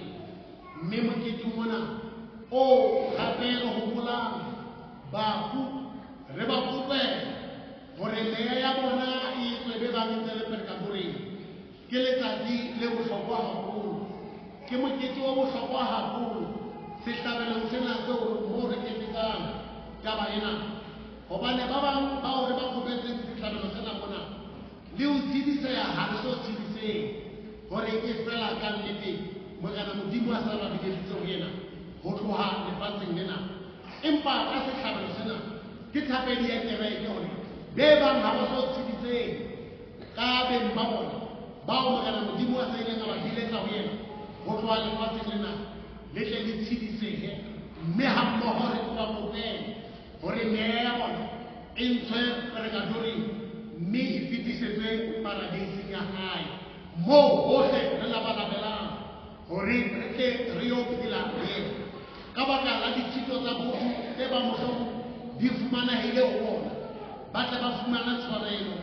mme mokete mona o gape re gopolang bafu re ba kopela hore meya ya bona e tswebe ba ntse le perekatoreng ke letsatsi le bohlokwa haholo ke mokete wa bohlokwa haholo sehlabelong sena seo moo re ketekang taba ena hobane ba bang bao re ba kopetseng sehlabelo sena mona le ho tsebiseha ha re so tsebiseng hore ke fela ka nnete morena modimo a sa ba bidisitse ho yena ho tloha lefatsheng lena empa ka sehlabelo sena ke thapedi ya kereke hore be bang ha ba so tsebiseng ka beng ba bona bao Morena Modimo a sa ileng a ba biletsa ho yena ho tloha lefatsheng lena le tle le tshidisehe, mme hammoho re kopa Morena hore meya ya bona e ntshwe Pregatorium mme e fetisetswe paradieseng ya hae moo hohle re labalabelang hore re tle re yo phela teng ka baka la ditshito tsa botho tse ba mohlomong di fumanehile ho bona, ba tle ba fumana tshwarelo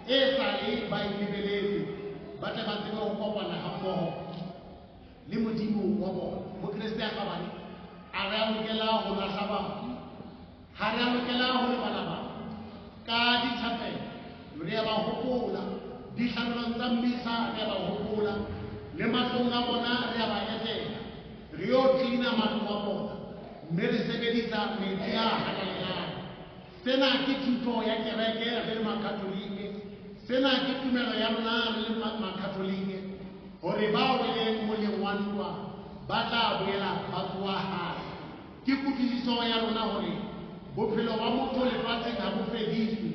e sale ba e lebeletse, ba tle ba tsebe ho kopana hammoho le Modimo wa bona. Mokreste a qabane a re a lokela ho lahla bafu, ha re a lokela ho lebala bafu ka dithapelo re a ba hopola, dihlalolong tsa mmisa re a ba hopola, le mahlong a bona re a ba etela, re yo tlina matlo a bona mme re sebedisa metsi a halalang. Sena ke thuto ya kereke re le makatolike, sena ke tumelo ya rona re le makatolike, hore bao e leng moleng wa ntwa ba tla boela ba tsoha hae. Ke kutlwisiso ya rona hore bophelo ba motho lefatsheng ha bo fediswe,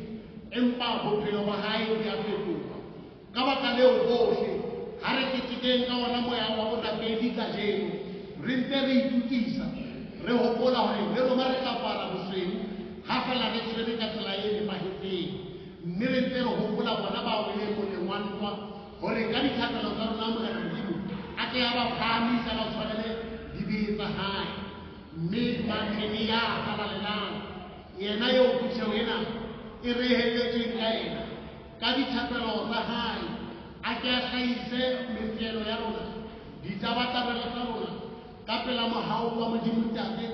empa bophelo ba hae bo a fetoha. Ka baka leo bohle ha re ketekeng ka ona moya wa borapedi kajeno, re ntse re itokisa, re hopola hore le rona re tla fara bosweu ha fela re tshwere ka tsela e nepahetseng, mme re ntse re hopola bona bao e leng moleng wa ntwa hore ka dithapelo tsa rona Morena Modimo a tle a ba phahamisa ba tshwarele dibee tsa hae, mme matlhene ya halalelang yena eo puseho ena e rehelletsweng ka ena ka dithapelo tsa hae a ke a hlahise mefelo ya rona, ditabatabelo tsa rona ka pela mohau wa Modimo Ntate,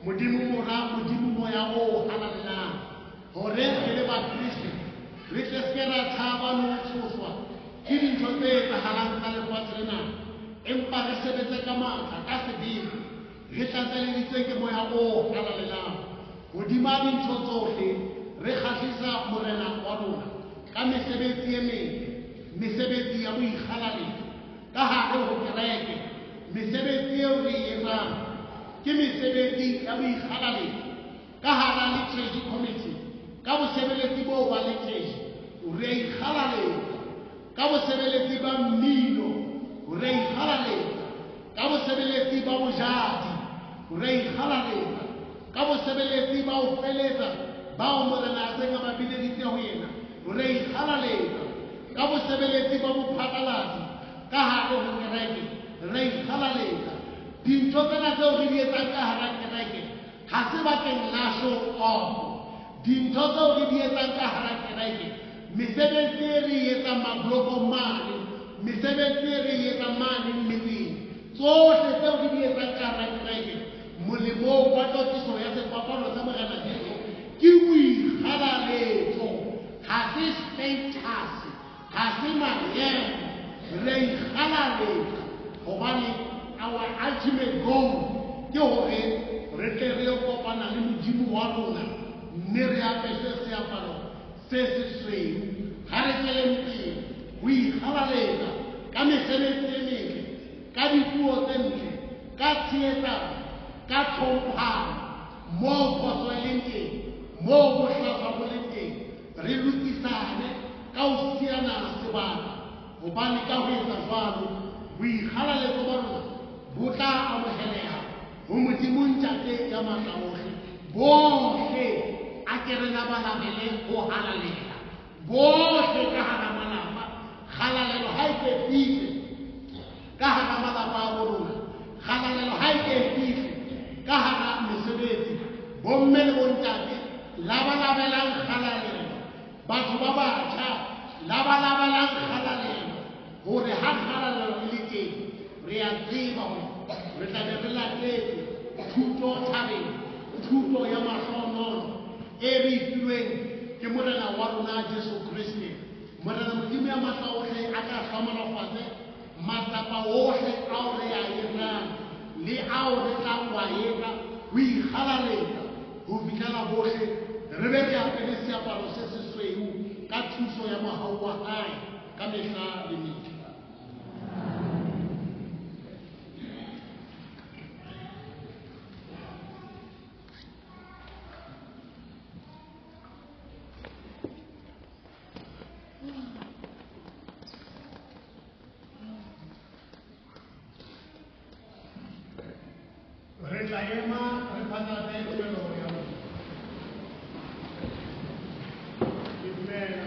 Modimo Mora, Modimo Moya o halalelang, hore re le bakriste re tle se ra tshaba le ho tshoswa ke dintho tse etsahalang tsa lefatshe lena, empa re sebetse ka matla ka sebete, re tlatseleditswe ke moya o halalelang. Hodima dintho tsohle re kgahlisa Morena wa rona ka mesebetsi e metle, mesebetsi ya boikgalaletso ka hare ho kereke. Mesebetsi eo re e etsang ke mesebetsi ya boikgalaletso ka hara liturgy committee, ka bosebeletsi boo ba liturgy re a ikgalaletsa, ka bosebeletsi ba mmino re a ikgalaletsa, ka bosebeletsi ba bojadi re a ikgalaletsa, ka bosebeletsi ba ho feletsa bao Morena a seng a ba bileditse ho yena re a ikgalaletsa, ka bosebeletsi ba bophatlalatsi ka hare ho kereke re a ikgalaletsa. Dintho tsena tseo re di etsang ka hara kereke ha se bakeng la show off, dintho tseo re di etsang ka hara kereke, mesebetsi e re e etsang mablokong mane, mesebetsi e re e etsang mane mmetseng, tsohle tseo re di etsang ka hara kereke, molemong wa tlottiso ya sefapano sa Morena Jesu ke boikgalaletso, ha se status, ha se maemo, re a ikgalaletsa hobane our ultimate goal ke hore re tle re yo kopana le Modimo wa rona, mme re apese seaparo se sesweu, ha re tsweleng pele ho ikgalaletsa ka mesebetsi e metle, ka dipuo tse ntle, ka tshehetsano, ka tlhomphano, moo phoso e leng teng, moo bohlaswa bo leng teng, re lokisane ka ho siana sebaka, hobane ka ho etsa jwalo boikgalaletso ba rona bo tla amoheleha ho Modimo Ntate ya matla ohle. Bohle a ke re labalabele ho halaleha, bohle ka hara malapa, kgalalelo ha e ke fihle ka hara malapa a rona, kgalalelo ha e ke fihle ka hara mesebetsi, bomme le bontate labalabelang kgalalelo, batho ba batjha labalabelang kgalalelo, hore ha kgalalelo e le teng re a tseba hore re tla be re latetse thuto thabeng, thuto ya mahlohonolo e re e filweng ke Morena wa rona Jesu Kriste. Morena Modimo ya matla ohle a tla hlohonolofatse matsapa ohle ao re a etsang le ao re tla wa etsa ho ikgalaletsa ho fihlela bohle re be re apere seaparo se sesweu ka thuso ya mohau wa hae ka mehla le mehla. tla ema re phatlatse tumelo ya rona. Ke dumela.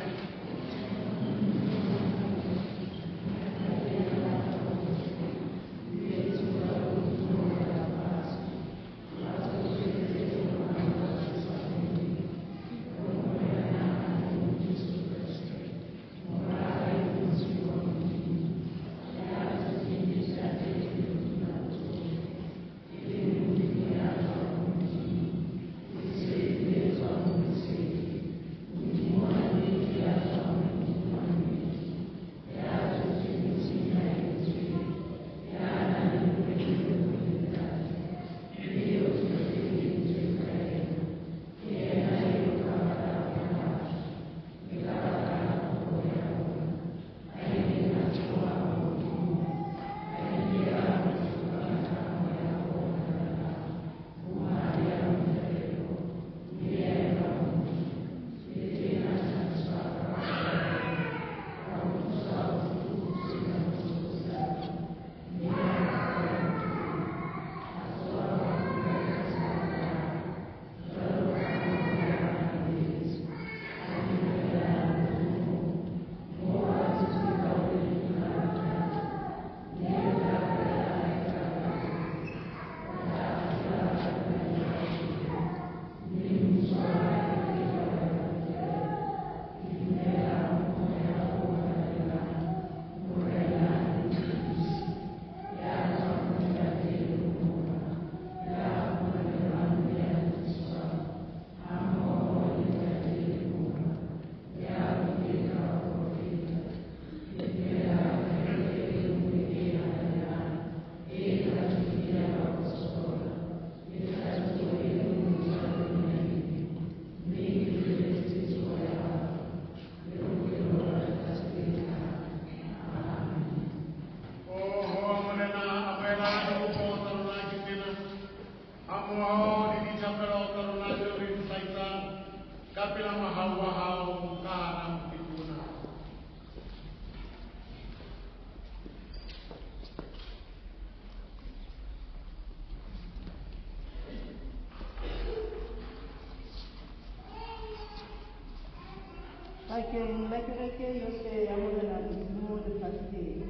Bakeng la kereke yohle ya Morena Modimo lefatsheng,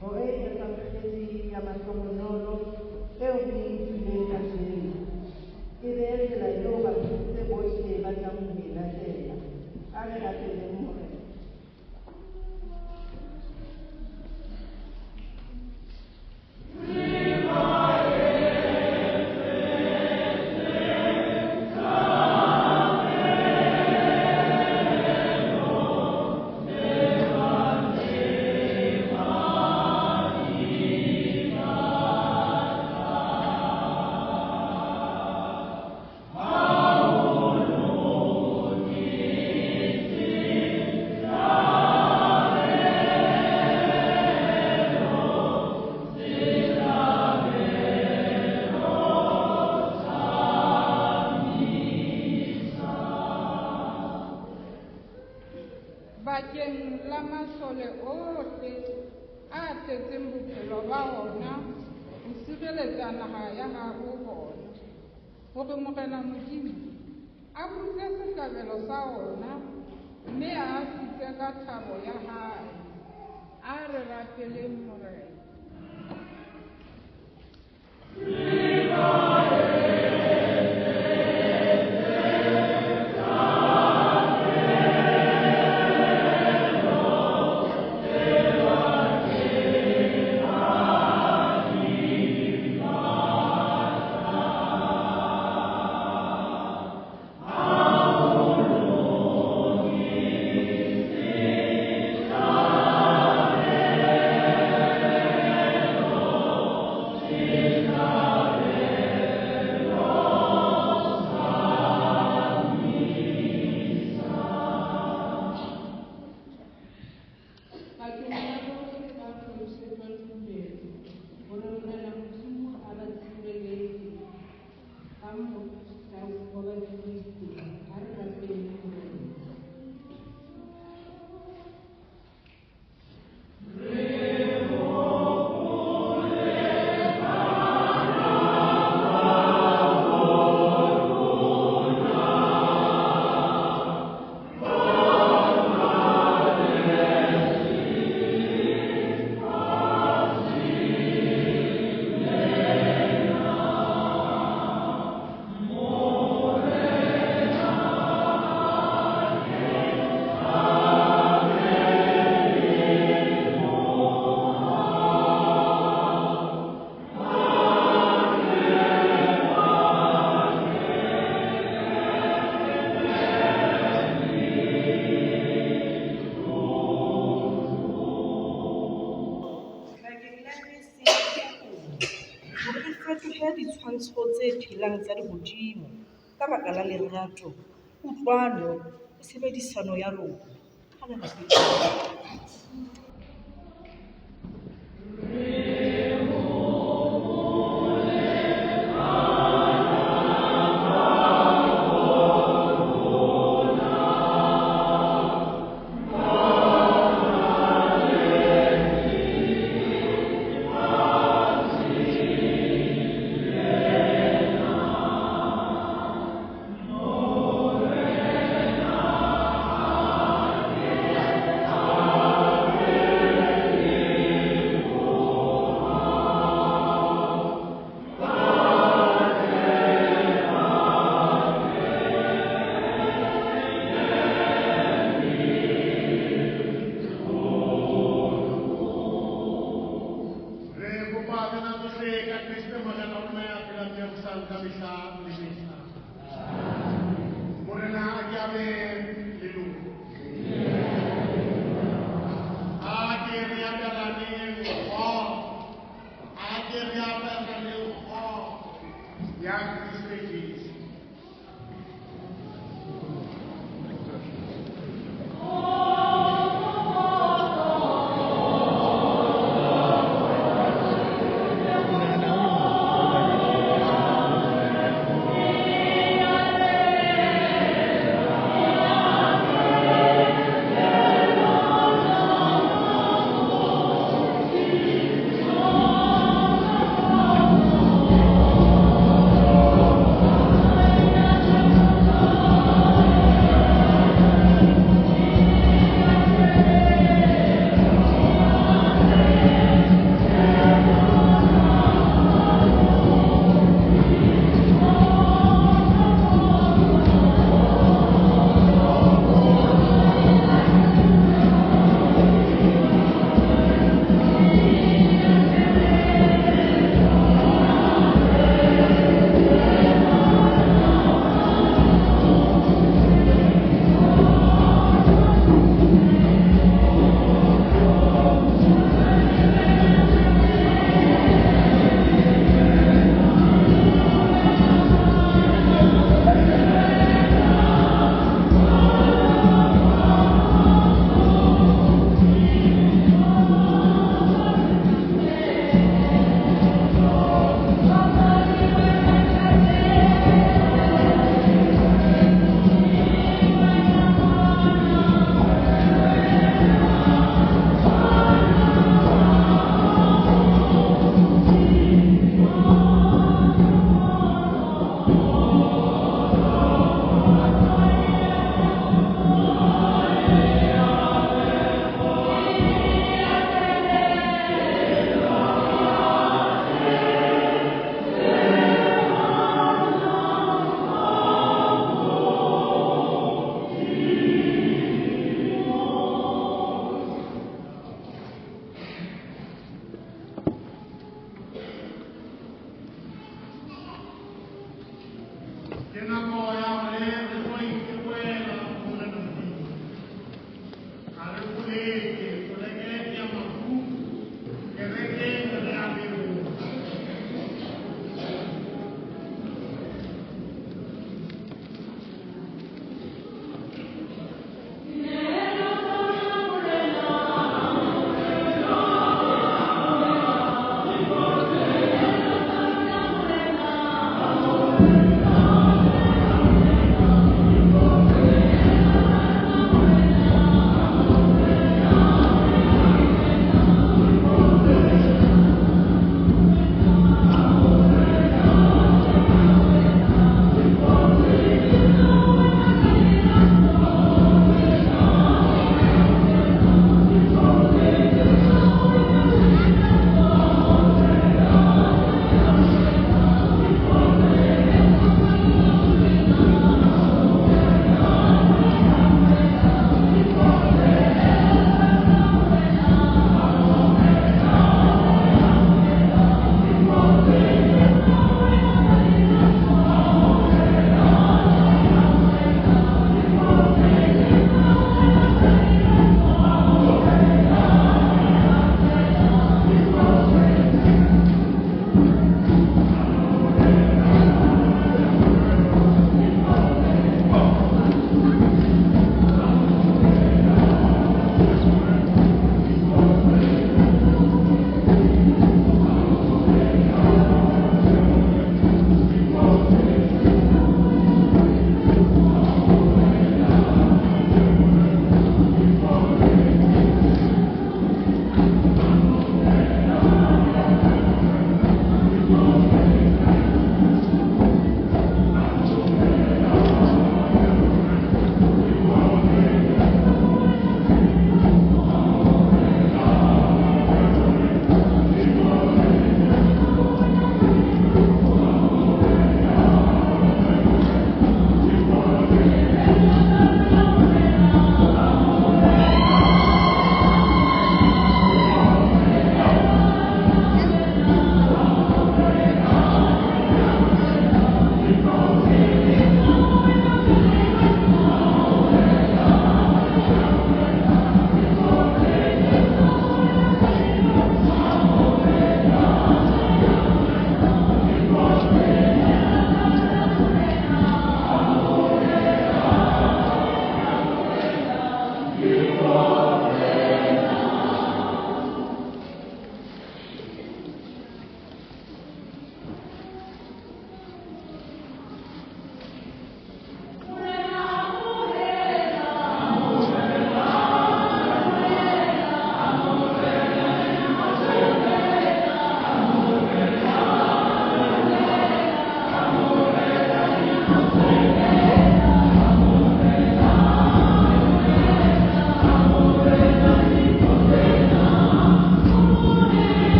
ho e etsang ya mahlohonolo eo re e utlwileng kajeno, e be tsela eo baphedisitse bohle ba tlang ho e latela. A re lateleng Morena. Bakeng la masole ohle a tletseng bophelo ba ona ho sireletsa naha ya habo bona, hore Morena Modimo a butse sehlabelo sa ona mme a asitse ka thabo ya hae. A re rateleng Morena. theha ditshwantsho tse phelang tsa lehodimo ka baka la lerato, kutlwano le sebedisano ya rona.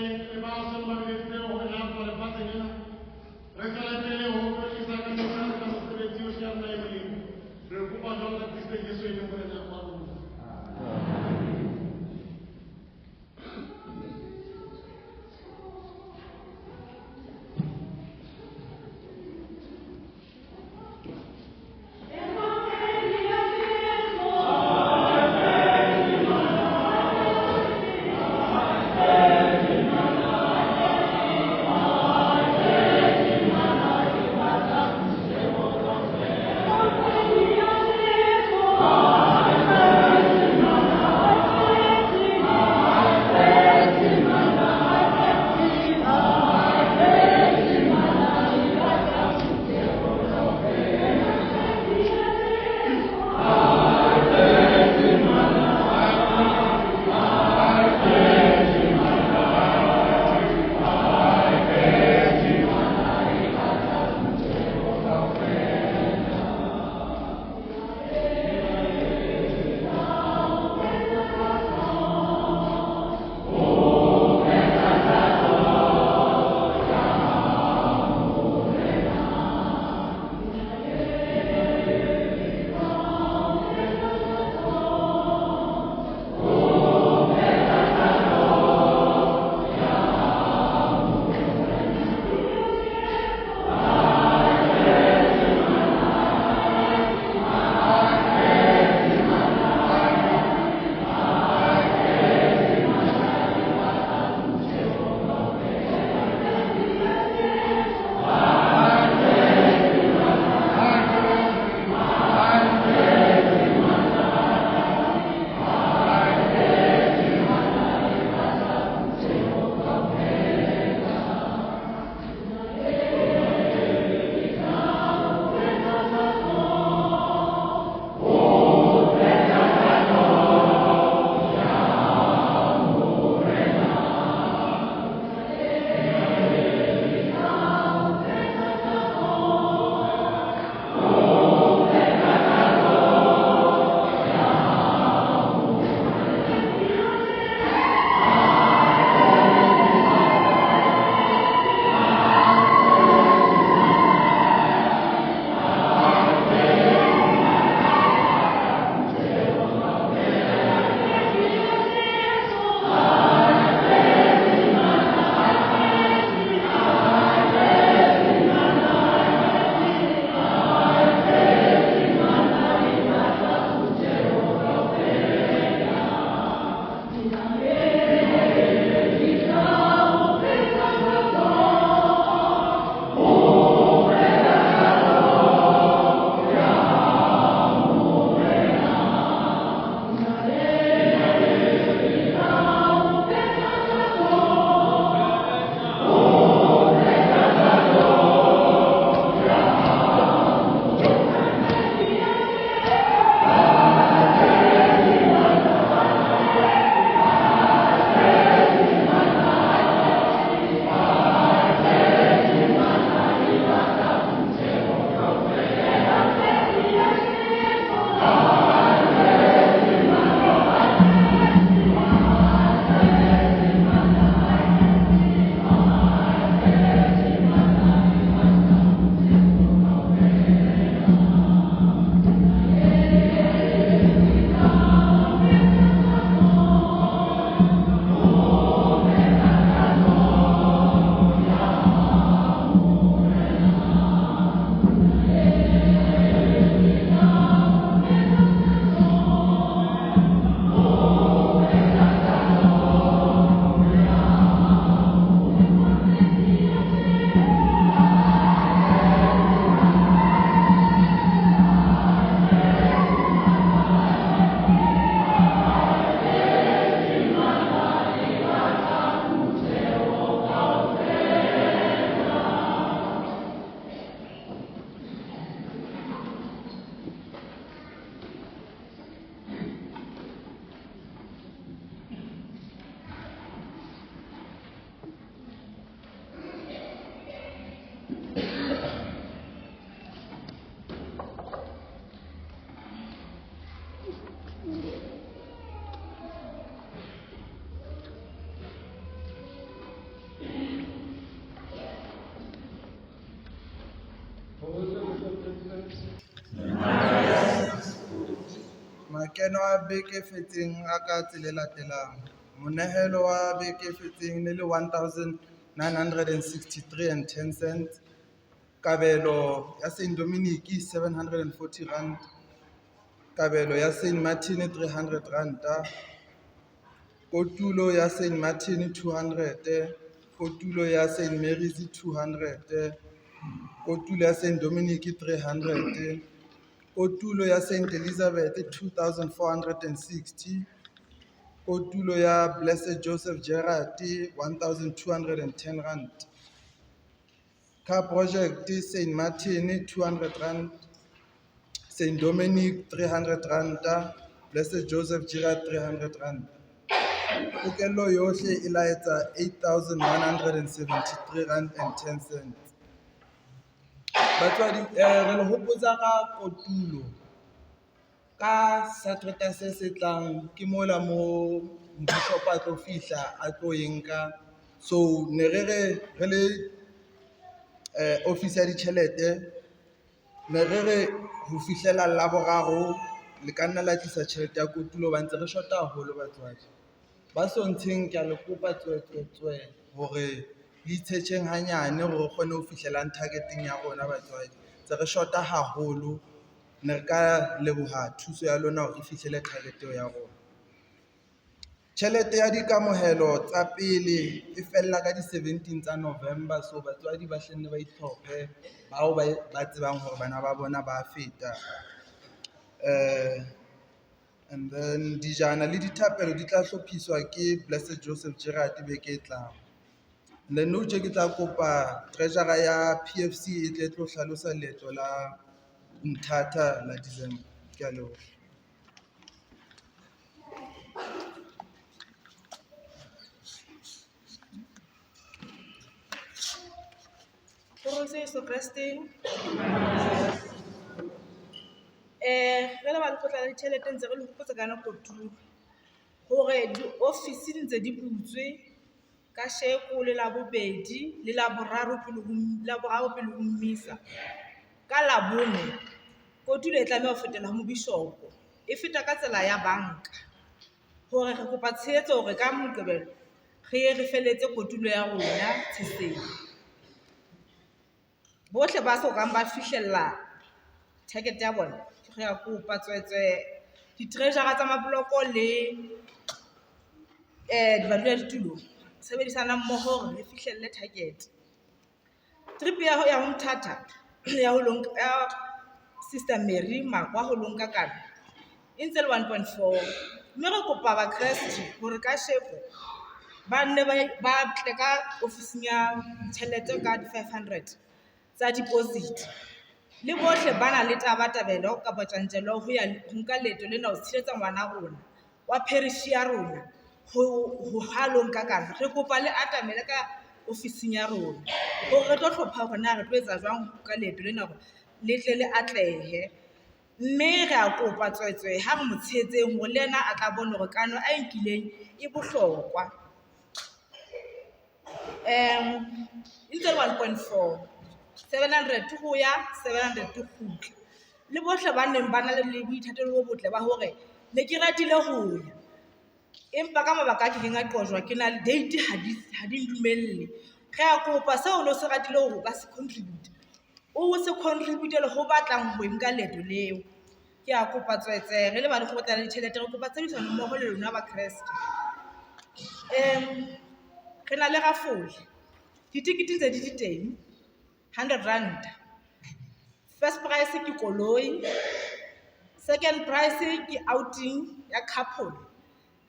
le ba se ba le tse o la go le ba tsena re tsala pele ho go isa ka tsona ka mosebetsi o sha nna e re kopa jwalo ka Kristo Jesu e leng gore na kwa Oh, mokeno wa beke e fetseng a ka tsela e latelang. Monehelo wa beke e fetseng ne le 1,963.10 cents. Kabelo ya St. Dominic 740 rand. Kabelo ya St. Martin 300 ranta. Kotulo ya St. Martin 200. Kotulo ya St. Mary's 200. Kotulo ya St. Dominic 300. Kotulo ya St. Elizabeth 2,460. Kotulo ya Blessed Joseph Gerard 1,210 rand. Car project St. Martin 200 rand. St. Dominic 300 rand. Blessed Joseph Gerard 300 rand. Pokelo yohle e laetsa 8,173 rand and 10 cents. Batswadi re le hopotsa ka kotulo ka Saterete se se tlang ke mola mo Bishop a tlo fihla a tlo e nka. So ne re le office ya ditjhelete ne re ho fihlela la boraro le ka nna la tlisa tjhelete ya kotulo ba ntse re shota haholo batswadi ba sontsheng ke a le kopa tswetswe hore le itshecheng hanyane hore re kgone ho fihlela targeting ya rona batswadi tse re shota haholo ne re ka leboha thuso ya lona hore re fihlele target ya rona. Tjhelete ya dikamohelo tsa pele e fella ka di 17 tsa November, so batswadi ba hlenne ba itlhophe bao ba tsebang hore bana ba bona ba feta. And then dijana le dithapelo di tla hlophiswa ke Blessed Joseph Gerard beke e tlang. Then nou tje ke tla kopa treasurer ya PFC e tle tlo hlalosa leeto la Mthata la December. Ke a leboha. Porose Jesu Kriste. Re le ba lekgotla la ditjhelete ntse re le hopotsa ka nako kotulo hore di-office di ntse di butswe ka Sheko le Labobedi le Laboraro pele ho Mmisa. Ka Labone kotulo e tlameha ho fetela ho Mobishopo e feta ka tsela ya banka hore re kopa tshehetso hore ka Moqebelo re feletse kotulo ya rona tsheseng. Bohle ba sokang ba fihlella target ya bona re a kopa tswetswe di-treasurer tsa mabloko le dibadula ditulo sebedisana mmoho hore re fihlelle target. Trip ya ho Mthata ya ho lonka Sister Mary Makwa ho lonka kana e ntse le 1.4 mme re kopa ba Kreste hore ka Sheko ba nne ba tle ka ofising ya tjhelete ka 500 tsa deposit le bohle bana le tabatabelo kapa tjantjello ho ya nka leeto lena ho tshiretsa ngwana rona wa parish ya rona ho halong ka kana re kopa le atamele ka ofising ya rona hore re tlo hlopha hore na re tlo etsa jwang ka leeto lena hore le tle le atlehe. Mme re a kopa tswetswe ha re mo tshehetseng hore le yena a tla bona hore kano a nkileng e bohlokwa. Ntse 1.4 700 ho ya 700 ho kgutla le bohle ba neng ba na le boithatelo bo botle ba hore ne ke ratile ho ya empa ka mabaka a ke nga qojwa ke na le date ha di dumelle. Re a kopa seo no se ratile hore ka se contribute o se contribute le ho batlang ho nka leeto leo. Ke a kopa tswetse re le ba lekgotla la ditjhelete re kopa tshebedisano mmoho le lona ba Kreste. Re na le rafole ditikete tse di teng 100 rand. First price ke koloi, second price ke outing ya couple,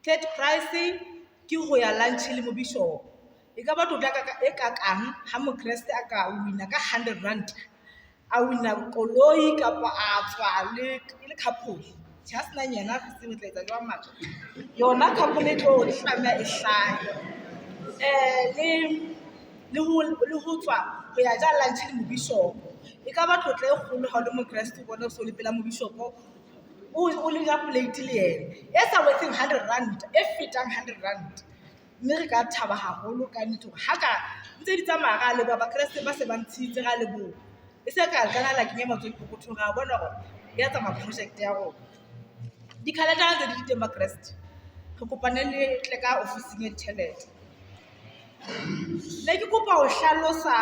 third price ke ho ya lunch le Mobishopo. E ka ba totla e kakang ha Mokreste a ka wina ka 100 rand a wina koloi kapa a tswa le couple. Just na nyana re se motletsa jwa matla yona couple e tlo hlama e hlahe le ho tswa ho ya ja lunch le Mobishopo. E ka ba tlotla e kgolo ha le Mokreste bona o so le pela Mobishopo o le ja plate le yena e sa wetseng 100 rand e fetang 100 rand. Mme re ka thaba haholo ka nnete hore ha ka ntse di tsamaya ka le ba Kreste ba se ba ntshitse ga lebo e se ka kana la kenya matswedi pokothong ga bona hore ya tsamaya project ya rona. Di-calendar tse di teng ba Kreste. Re kopane le tle ka ofising ya ditjhelete. Ne ke kopa ho hlalosa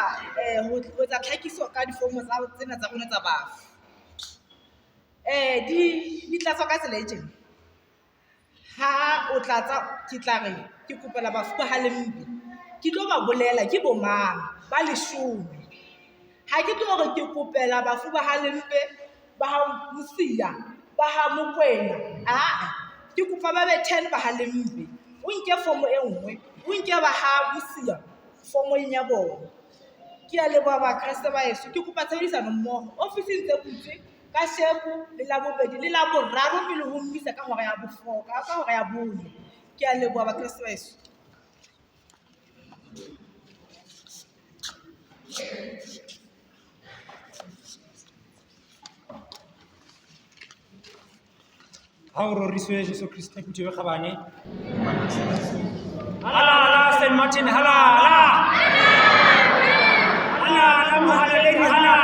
ho etsa tlhakiso ka difomo tsena tsa rona tsa bafu. Di tlatswa ka tsela e tjena. Ha o tlatsa ke tla re ke kopela bafu ba Halembe. Ke tlo ba bolela ke bo mang ba 10. Ha ke tlo re ke kopela bafu ba Halembe ba ha Mosiya ba ha Mokwena. Ke kopa ba be 10 ba Halembe. O nke fomo e nngwe, o nke ba ha Mosiya fomo ya bona. Ke a leboha ba Kreste ba Yesu. Ke kopa tshebedisano mmoho ofising tse butswe ka Shebo le la bobedi le la boraro pele ho mmisa ka hora ya bofoka ka hora ya 4. Ke a leboha ba Kreste ba Yesu. Ha o roriswe Jesu Kriste Phuthiwe Kgabane. Hala St Martin hala. Hala mohaleledi hala.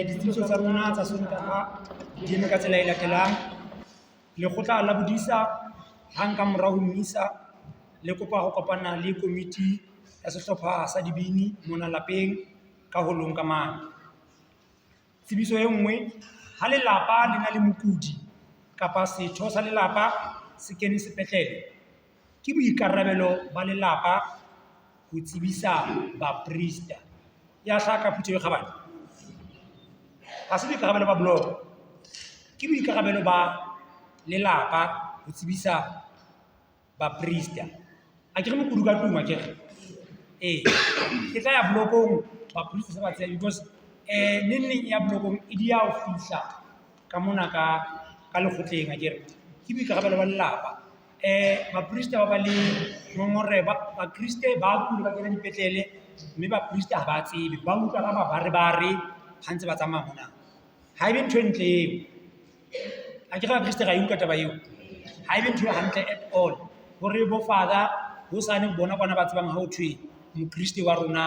Ditsebiso tsa rona tsa Sontaha di eme ka tsela e latelang. Lekgotla la Bodisa hang ka morao ho mmisa le kopa ho kopana le komiti ya sehlopha sa dibini mona lapeng ka holong ka mane. Tsebiso e nngwe, ha lelapa le na le mokudi kapa setho sa lelapa se kene sepetlele, ke boikarabelo ba lelapa ho tsebisa baprista. Ya hlaka Phuthiwe Kgabane. Ha se boikarabelo ba bloko, ke boikarabelo ba lelapa ho tsebisa baprista. A ke re mokudu ka tlung a ke re ke tla ya blokong baprista se ba tsaya because neng ya blokong e di ya ho fihla ka mona ka lekgotleng a ke re ke boikarabelo ba lelapa. Baprista ba ba le ngongorego, bakriste ba kula ba kena dipetlele mme baprista ha ba tsebe ba utlwa ka mabarebare ha ntse ba tsamaya mona. Ha ebe ntho e ntle eo, a ke re bakriste ga e utlwa taba eo, ha ebe ntho e hantle at all hore bo father ho sane bona ba tsebang ha ho thwe mokriste wa rona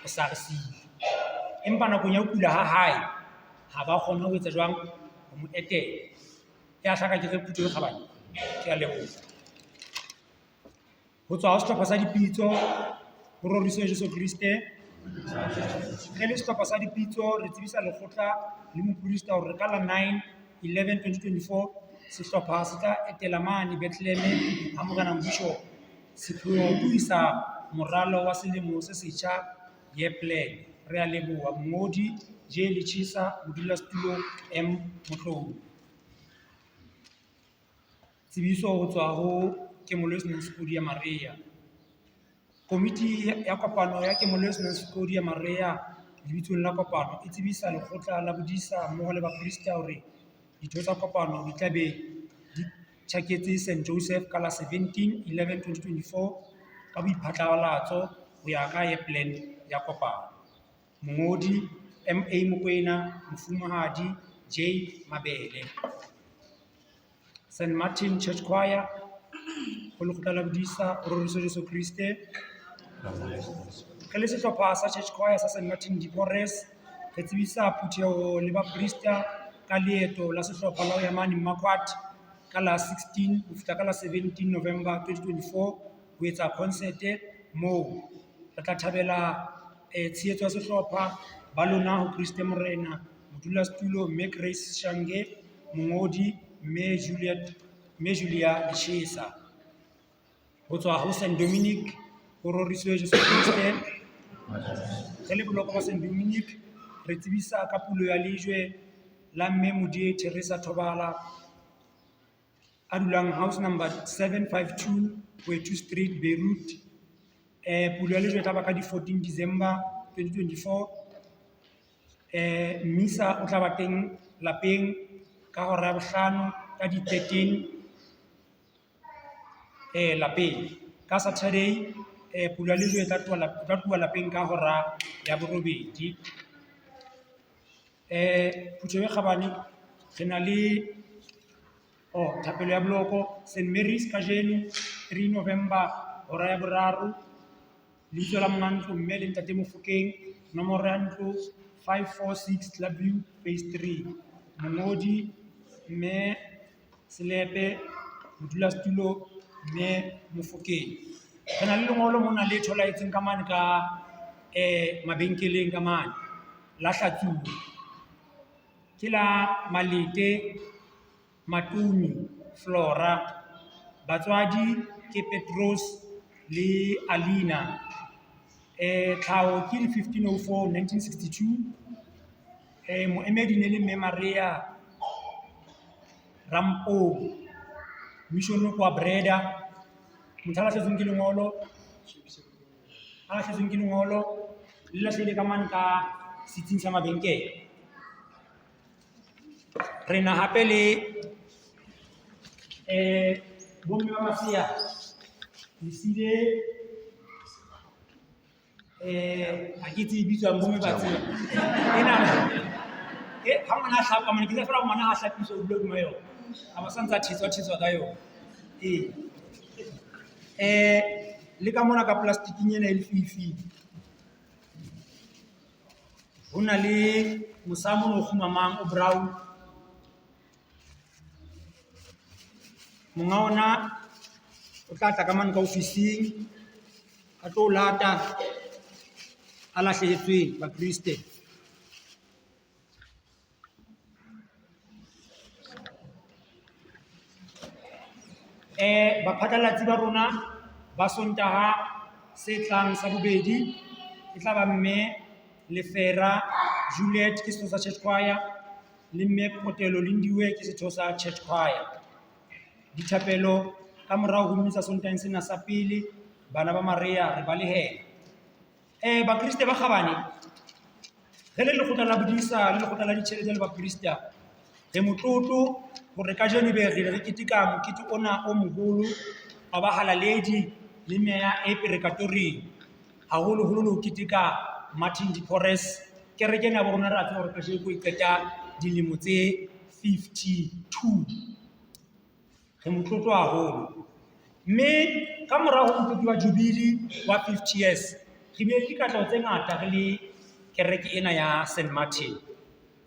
o sa re siile. Empa nakong ya ho kula ha hae ha ba kgona ho etsa jwang ho mo etela. Ya hlaka ke re Phuthiwe Kgabane. Ke a leboha. Ho tswa ho sehlopha sa dipitso ho roriswe Jesu Kriste. Re le sehlopha sa dipitso re tsebisa lekgotla le moprista hore ka la 9/11/2024 sehlopha se tla etela mane Bethlehem ha Morena Bishop sepheo ho isa moralo wa selemo se setjha Yearplan. Re a leboha mongodi J Lechisa, modulasetulo M Motlou. Tsebiso ho tswa ho Kemole's ya Maria. Komiti ya kopano ya Kemole's ya Maria lebitsong la kopano e tsebisa lekgotla la Bodisa mmoho le baprista hore ditho tsa kopano di tla be di tjhaketse St Joseph ka la 17/11/2024 ka boiphatlalatso ho ya ka Yearplan ya kopano. Mongodi MA Mokwena, Mofumahadi J Mabele. St Martin Church Choir ho lekgotla la Bodisa ho roriswe Jesu Kriste. Re le sehlopha sa Church Choir sa St Martin di Porres re tsebisa Phuthiwe le baprista ka leeto la sehlopha la ho ya mane Mmakwat ka la 16 ho fihla ka la 17 November 2024 ho etsa concert moo re tla thabela tshehetso ya sehlopha ba lona ho Kriste Morena, modulasetulo mme Grace Shange, mongodi mme Julia Leshesa. Ho tswa ho St Dominic ho roriswe Jesu Kriste. Re le boloko ba St Dominic re tsebisa ka pulo ya lejwe la mme Modie Teresa Thobala a dulang house number 752 Wethu Street, Beirut. Pulo ya lejwe tla ba ka di 14 December 2024. Misa o tla ba teng lapeng ka hora ya 5 ka di 13 lapeng. Ka Saturday pulo ya lejwe tla tluwa lapeng ka hora ya 8. Phuthiwe Kgabane re na le thapelo ya bloko St Mary's kajeno 3 November hora ya 3. Lebitso la monga ntlo mme le ntate Mofokeng, nomoro ya ntlo 546 Clubview Phase 3. Mongodi Mme Selepe, modulasetulo Mme Mofokeng. Re na le lengolo mona le tholahetseng ka mane ka mabenkeleng ka mane la Hlatsuwe. Ke la Malete Matumi Flora, batswadi ke Petros le Alina. Tlhaho ke 1504 1962. Moemedi ne le Mme Maria Rampo, mission kwa Breda. Motho a lahlehetsweng ke lengolo le lahlehile ka mane ka setsing sa mabenkele. Re na hape le bomme ba masea lesile ha ke tsebe bitswang bomme ba tsela ena ha ngwana a hlapa mane ke tla fela ngwana a hlapiswa o dule mo yona a ba santsa thetswa ka yona le ka mona ka plastiking ena e lefifi ho na le mosamo o khumamang o brown. Monga ona o tla tla ka mane ka ofising a tlo lata a lahlehetsweng ba Kriste. Baphatlalatsi ba rona ba Sontaha se tlang sa bobedi e tla ba Mme Lefera Juliet ke setho sa Church Choir le Mme Potelo Lindiwe ke setho sa Church Choir. Dithapelo ka morao ho mmisa Sontaheng sena sa pele bana ba Maria re ba lehela. Ba Kriste ba kgabane re le lekgotla la bodisa le lekgotla la ditjhelete le ba Kriste re motlotlo hore ka jeno be re keteka mokete ona o moholo wa ba halaledi le meya e perekatoreng haholo holo le ho keteka Martin de Porres kerekeng ya bo rona ra tseba hore ka jeno e qeta dilemo tse 52. Re motlotlo haholo mme ka morao ho mokete wa Jubilee wa 50 years re bile dikatleho tse ngata re le kereke ena ya St Martin.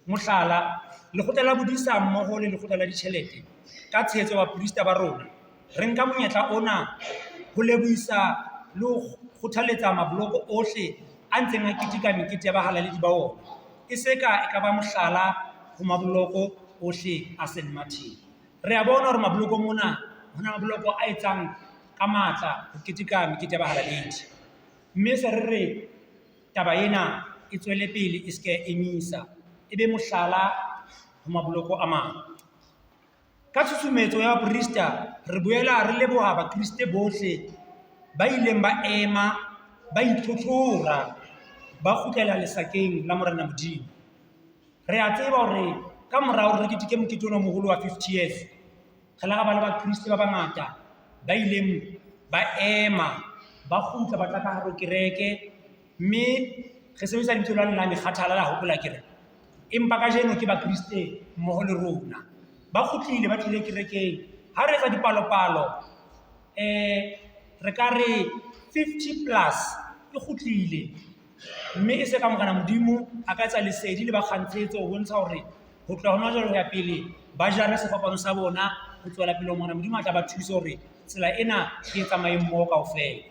Mohlala, lekgotla la bodisa mmoho le lekgotla la ditjhelete ka tshehetso ba Kriste ba rona re nka monyetla ona ho lebohisa le ho kgothaletsa mabloko ohle a ntseng a keteka mekete ya bahalaledi ba ona e seka e ka ba mohlala ho mabloko ohle a St Martin. Re a bona hore mabloko mona hona mabloko a etsang ka matla ho keteka mekete ya bahalaledi mme se re taba ena e tswele pele e se emisa e be mohlala ho mabloko a mang. Ka tshusumetso ya Kriste re boela re leboha ba Kriste bohle ba ileng ba ema ba itlhotlhora ba kgutlela lesakeng la Morena Modimo. Re a tseba hore ka morao re keteke mokete ona moholo wa 50 years re la ba le ba Kriste ba bangata ba ileng ba ema ba kgutla ba tla ka hare ho kereke mme re sebetsa dintho la mekgathala la hopola kereke empa ka jeno ke ba Kriste mmoho le rona ba kgutlile ba tlile kerekeng ha re etsa dipalopalo re ka re 50 plus e kgutlile mme e se ka Morena Modimo a ka etsa lesedi le ba kgantsetso ho bontsha hore ho tloha hona jwale ho ya pele ba jare sefapano sa bona ho tswela pele Morena Modimo a tla ba thusa hore tsela ena e tsamaye mmoho kaofela.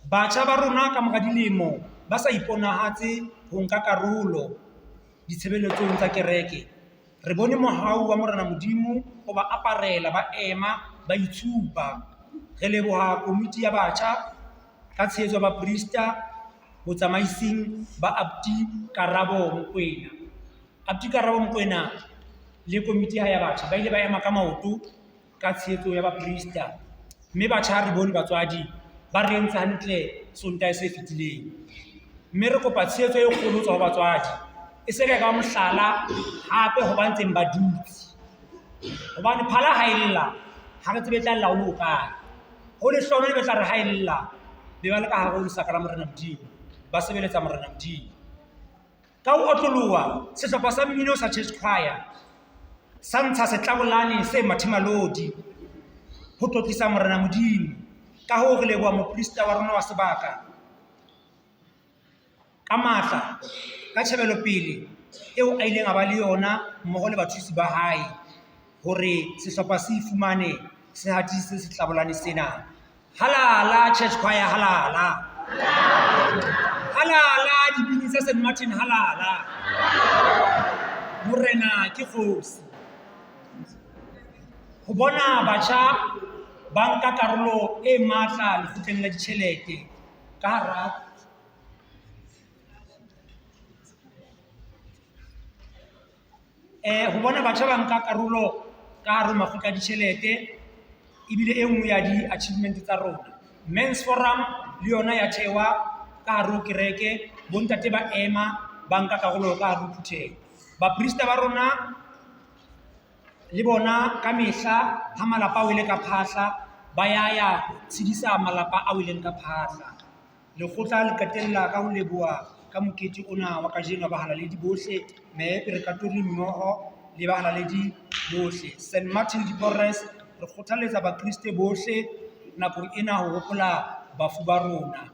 Batjha ba rona ka mora dilemo ba sa iponahatse ho nka karolo ditshebeletsong tsa kereke re bone mohau wa Morena Modimo ho ba aparela ba ema ba itshupa. Re leboha komiti ya batjha ka tshehetso ba Kriste botsamaising ba Abdi Karabo Mokoena. Abdi Karabo Mokoena le komiti ya batjha ba ile ba ema ka maoto ka tshehetso ya ba Kriste mme batjha re bone batswadi ba re entse hantle Sontaha se fetileng mme re kopa tshehetso e kgolo tswa ho batswadi e se ka mohlala hape ho ba ntseng ba dutse hobane phala ha illa ha re tsebe tla laolo ka ho le hlona le betla re ha illa be ba le ka hare ho sakara Morena Modimo ba sebeletsa Morena Modimo ka ho otloloha sehlopha sa mmino sa Church Choir sa ntsha setlabolane se mathimalodi ho tlotlisa Morena Modimo ka ho re leboha moprista wa rona wa sebaka ka matla ka tjhebelopele eo a ileng a ba le yona mmoho le bathusi ba hae hore sehlopha se ifumane se hatise setlabolane sena. Halala church choir, halala. Halala dibini tsa St Martin, halala. Morena ke kgosi. Ho bona batjha ba nka karolo e matla lekgotleng la ditjhelete ka hara ho bona batjha ba nka karolo ka hara makgotla a ditjhelete ebile e nngwe ya di-achievement tsa rona. Men's Forum le yona ya thewa ka hara kereke, bontate ba ema ba nka karolo ka hara phutheho. Baprista ba rona le bona ka mehla ha malapa a wele ka phahla ba ya tshedisa malapa a weleng ka phahla. Lekgotla le qetella ka ho leboha ka mokete ona wa kajeno wa bahalaledi bohle, meepe re katori mmoho le bahalaledi bohle. St Martin de Porres re kgothaletsa bakriste bohle nakong ena ho hopola bafu ba rona.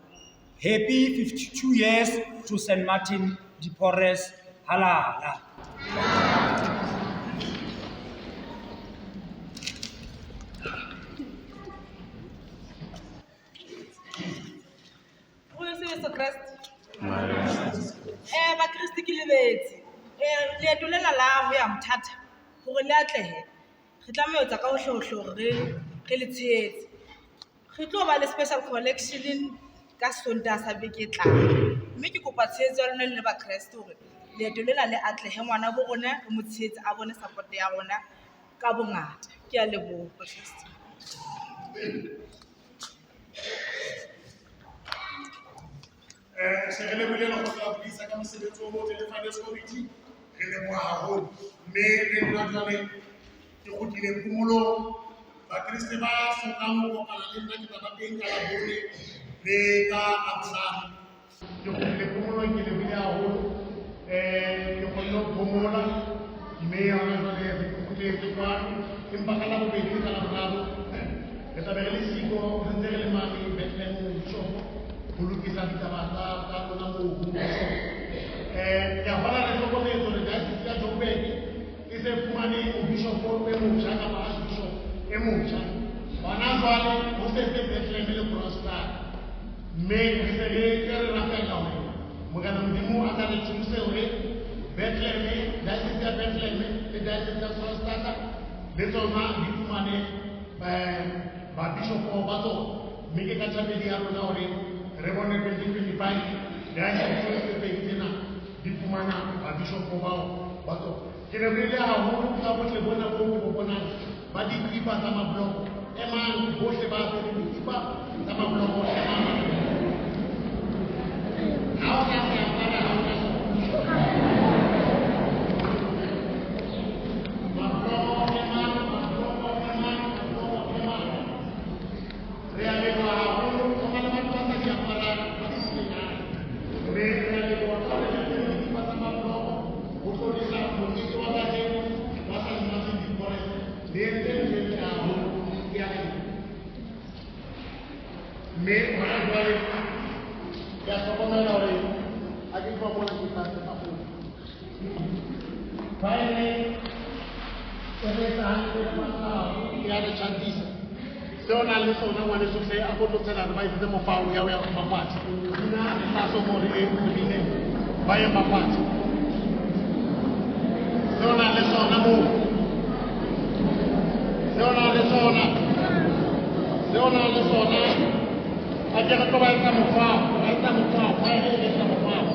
Happy 52 years to St Martin de Porres, halala. Yesu Kriste. Bakristi ke lebetse. Leeto lena la ho ya Mthata hore le atlehe. Re tlameha ho etsa ka hohlehohle re le tshehetse. Re tlo ba le special collection ka Sontaha sa beke e tlang. Mme ke kopa tshehetso ya lona le Bakristi hore leeto lena le atlehe, ngwana bo rona re mo tshehetse a bone support ya rona ka bongata. Ke a leboha Bakristi. Se re lebohile lekgotla la Police ka mosebetsi o motle le Finance Committee, re leboha haholo. Mme le nna jwale ke kgutlile phomolong. Bakriste ba hlokang ho kopana le nna ke tla ba teng ka Labone le ka Labohlano. Ke kgutlile phomolong, ke lebohile haholo. Ke kgonne ho phomola, mme hona jwale re kgutletse kwano, empa ka Labobedi le ka Laboraro re tla be re le siko re ntse re le mane Bethlehem Bishop ho lokisa ditaba tsa rona moo. Ke a bona re hlokometse hore diocese ya Joburg e se fumane mobishopo e motjha kapa archbishop e motjha. Hona jwale ho setse Bethlehem le Kroonstad, mme re se re rapella hore Morena Modimo a ka re thuse hore Bethlehem, diocese ya Bethlehem le diocese ya Kroonstad le tsona di fumane babishopo ba tsona. Mme ke ka thabedi ya rona hore re bone 2025 diocese tse tsena di fumana babishopo bao ba tsona. Ke lebohile haholo ka bohle bona boo ke bo bonang ba dikipa tsa mabloko, e mang bohle ba apere dikipa tsa mabloko, e mang ha o ka se apara ha o ka re a leboha haholo ho na le batho ba sa di aparang ba di senyang. Mme re a leboha ka hore le dikipa tsa mabloko ho tlodisa mokete wa kajeno wa St Martin de Porres le entse haholo. Ke a leboha. Mme hona jwale ke a hlokomela hore ha ke tloha mona ke tla tsepa hore finally e re etsa hantle le matshwao ya re tjhantisa seo nang le sona ngwaneso hle a kotlotselana ba etsetse mofao ya ho ya mafatshe. Dina le hlaso mo re e lebileng ba ye mafatshe seo nang le sona moo, seo nang le sona a ke re tlo ba etsa mofao ba e etsa mofao.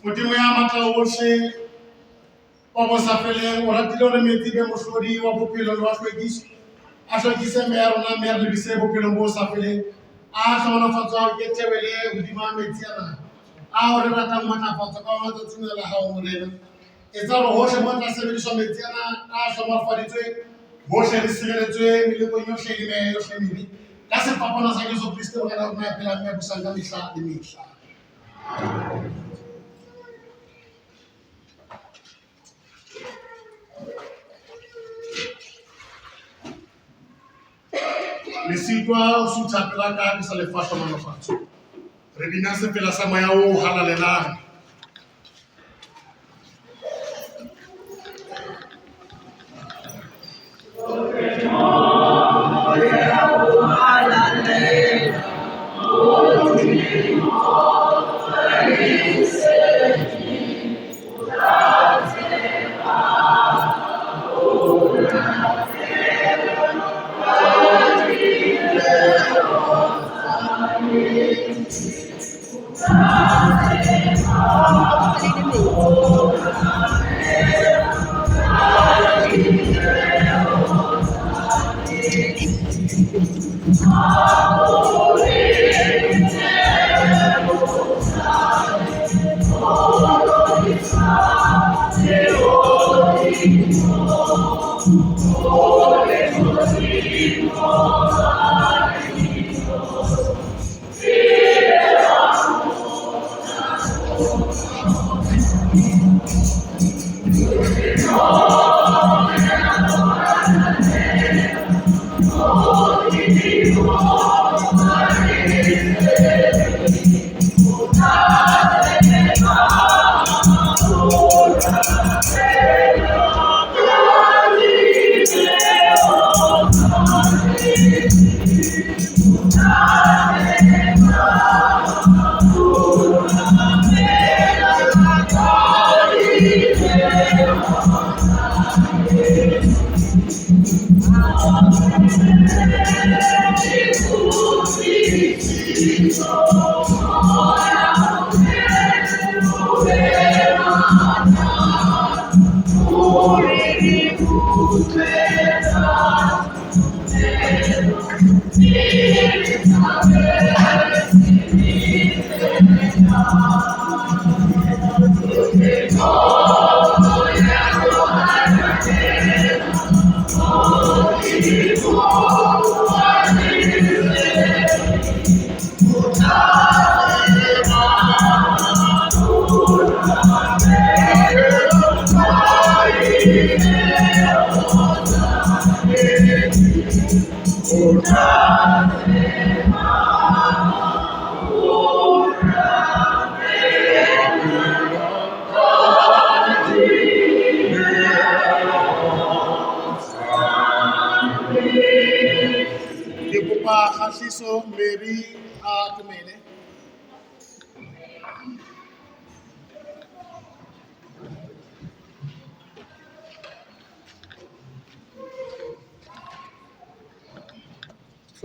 Modimo ya matla ohle wa bo sa feleng o ratile hore metsi be mohlodi wa bophelo le wa hlwekiso a hlwekise meya rona mme a lebise bophelong bo sa feleng a hlohonolofatswa ke tebele hodima metsi ana a o re ratang matlafatso ka matsatsing a la hao morena etsa hore hohle mo tla sebediswa metsi ana a hlohonolofaditswe hohle re sireletswe melekong yohle le meya yohle mebe ka sefapano sa Jesu Kristo morena o rona ya phelang ya busang ka mehla le mehla. Lesitwa o sutha pela ka ke sa lefatshe manofatso re bina sepela sa moya o halalelang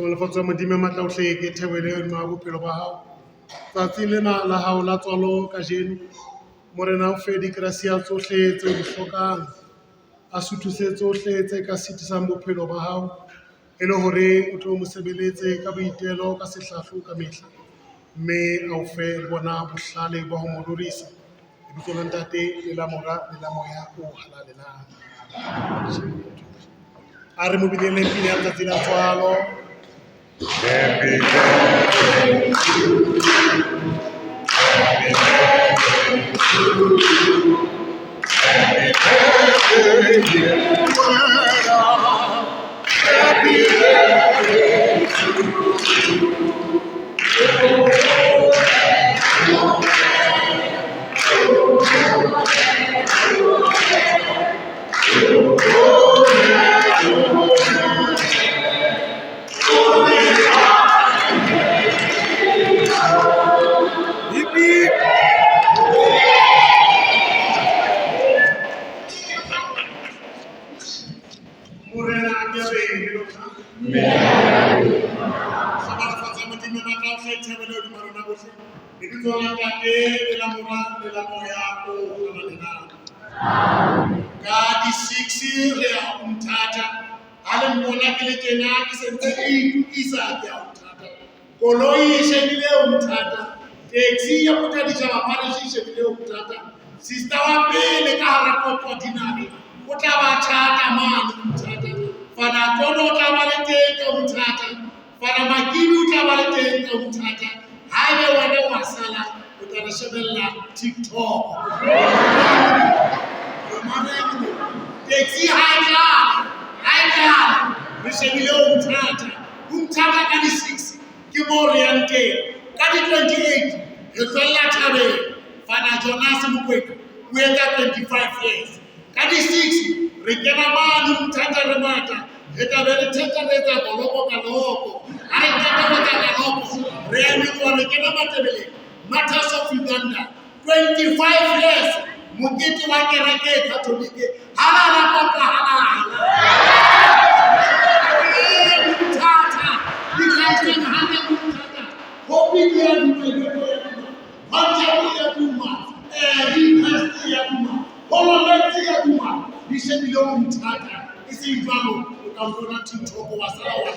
Hlohonolofatso Modimo matla ohle ke thewele hodima bophelo ba hao tsatsing lena la hao la tswalo kajeno morena o fe dikrasia tsohle tse o di hlokang a suthuse tsohle tse ka sitisang bophelo ba hao e le hore o tlo mo sebeletse ka boitelo ka sehlahlo ka mehla mme a o fe bona bohlale ba ho mo rorisa lebitso la ntate le la mora le la moya o halalelang a re mo bileleng pele ya letsatsi la tswalo. Happy birthday to you. lebitso la ntate le la mora le la moya o amanelang. Ka di-6 re ya Umtata a le mmona ke le tjena ke sentse ke itukisa ke ya Umtata. Koloi e shebile Umtata, taxi ya Motadisha Parish e shebile Umtata. Sister wa pele ka hara Kotinari o tla ba thata mane Umtata. Fana Tono o tla ba le teng ka Umtata. Fana Makini o tla ba le teng ka Umtata. Haebe wena wa sala o tla re shebella TikTok. Taxi haidala re shebile Umtata ka di-6 ke mo re yang teng. Ka di-28 re tswella Thabeng. Fana Jonas Mokwena o etsa 25 years. Ka di-6 re kena mane Umtata re mata re tla be re thetaretsa goloko ka loko. Ha re thetaretsa ka loko re ya metsoa re kena Matebeleng, Matters of Uganda, 25 years. Mokete wa kereke e Katolike halala papa halala. Umtata di kaiteng hana Umtata hobi dia dumelo ya duma manja ya duma di pasti ya duma hololeti ya duma di shebile Umtata isi jwalo o ka mpona TikTok wa sala wa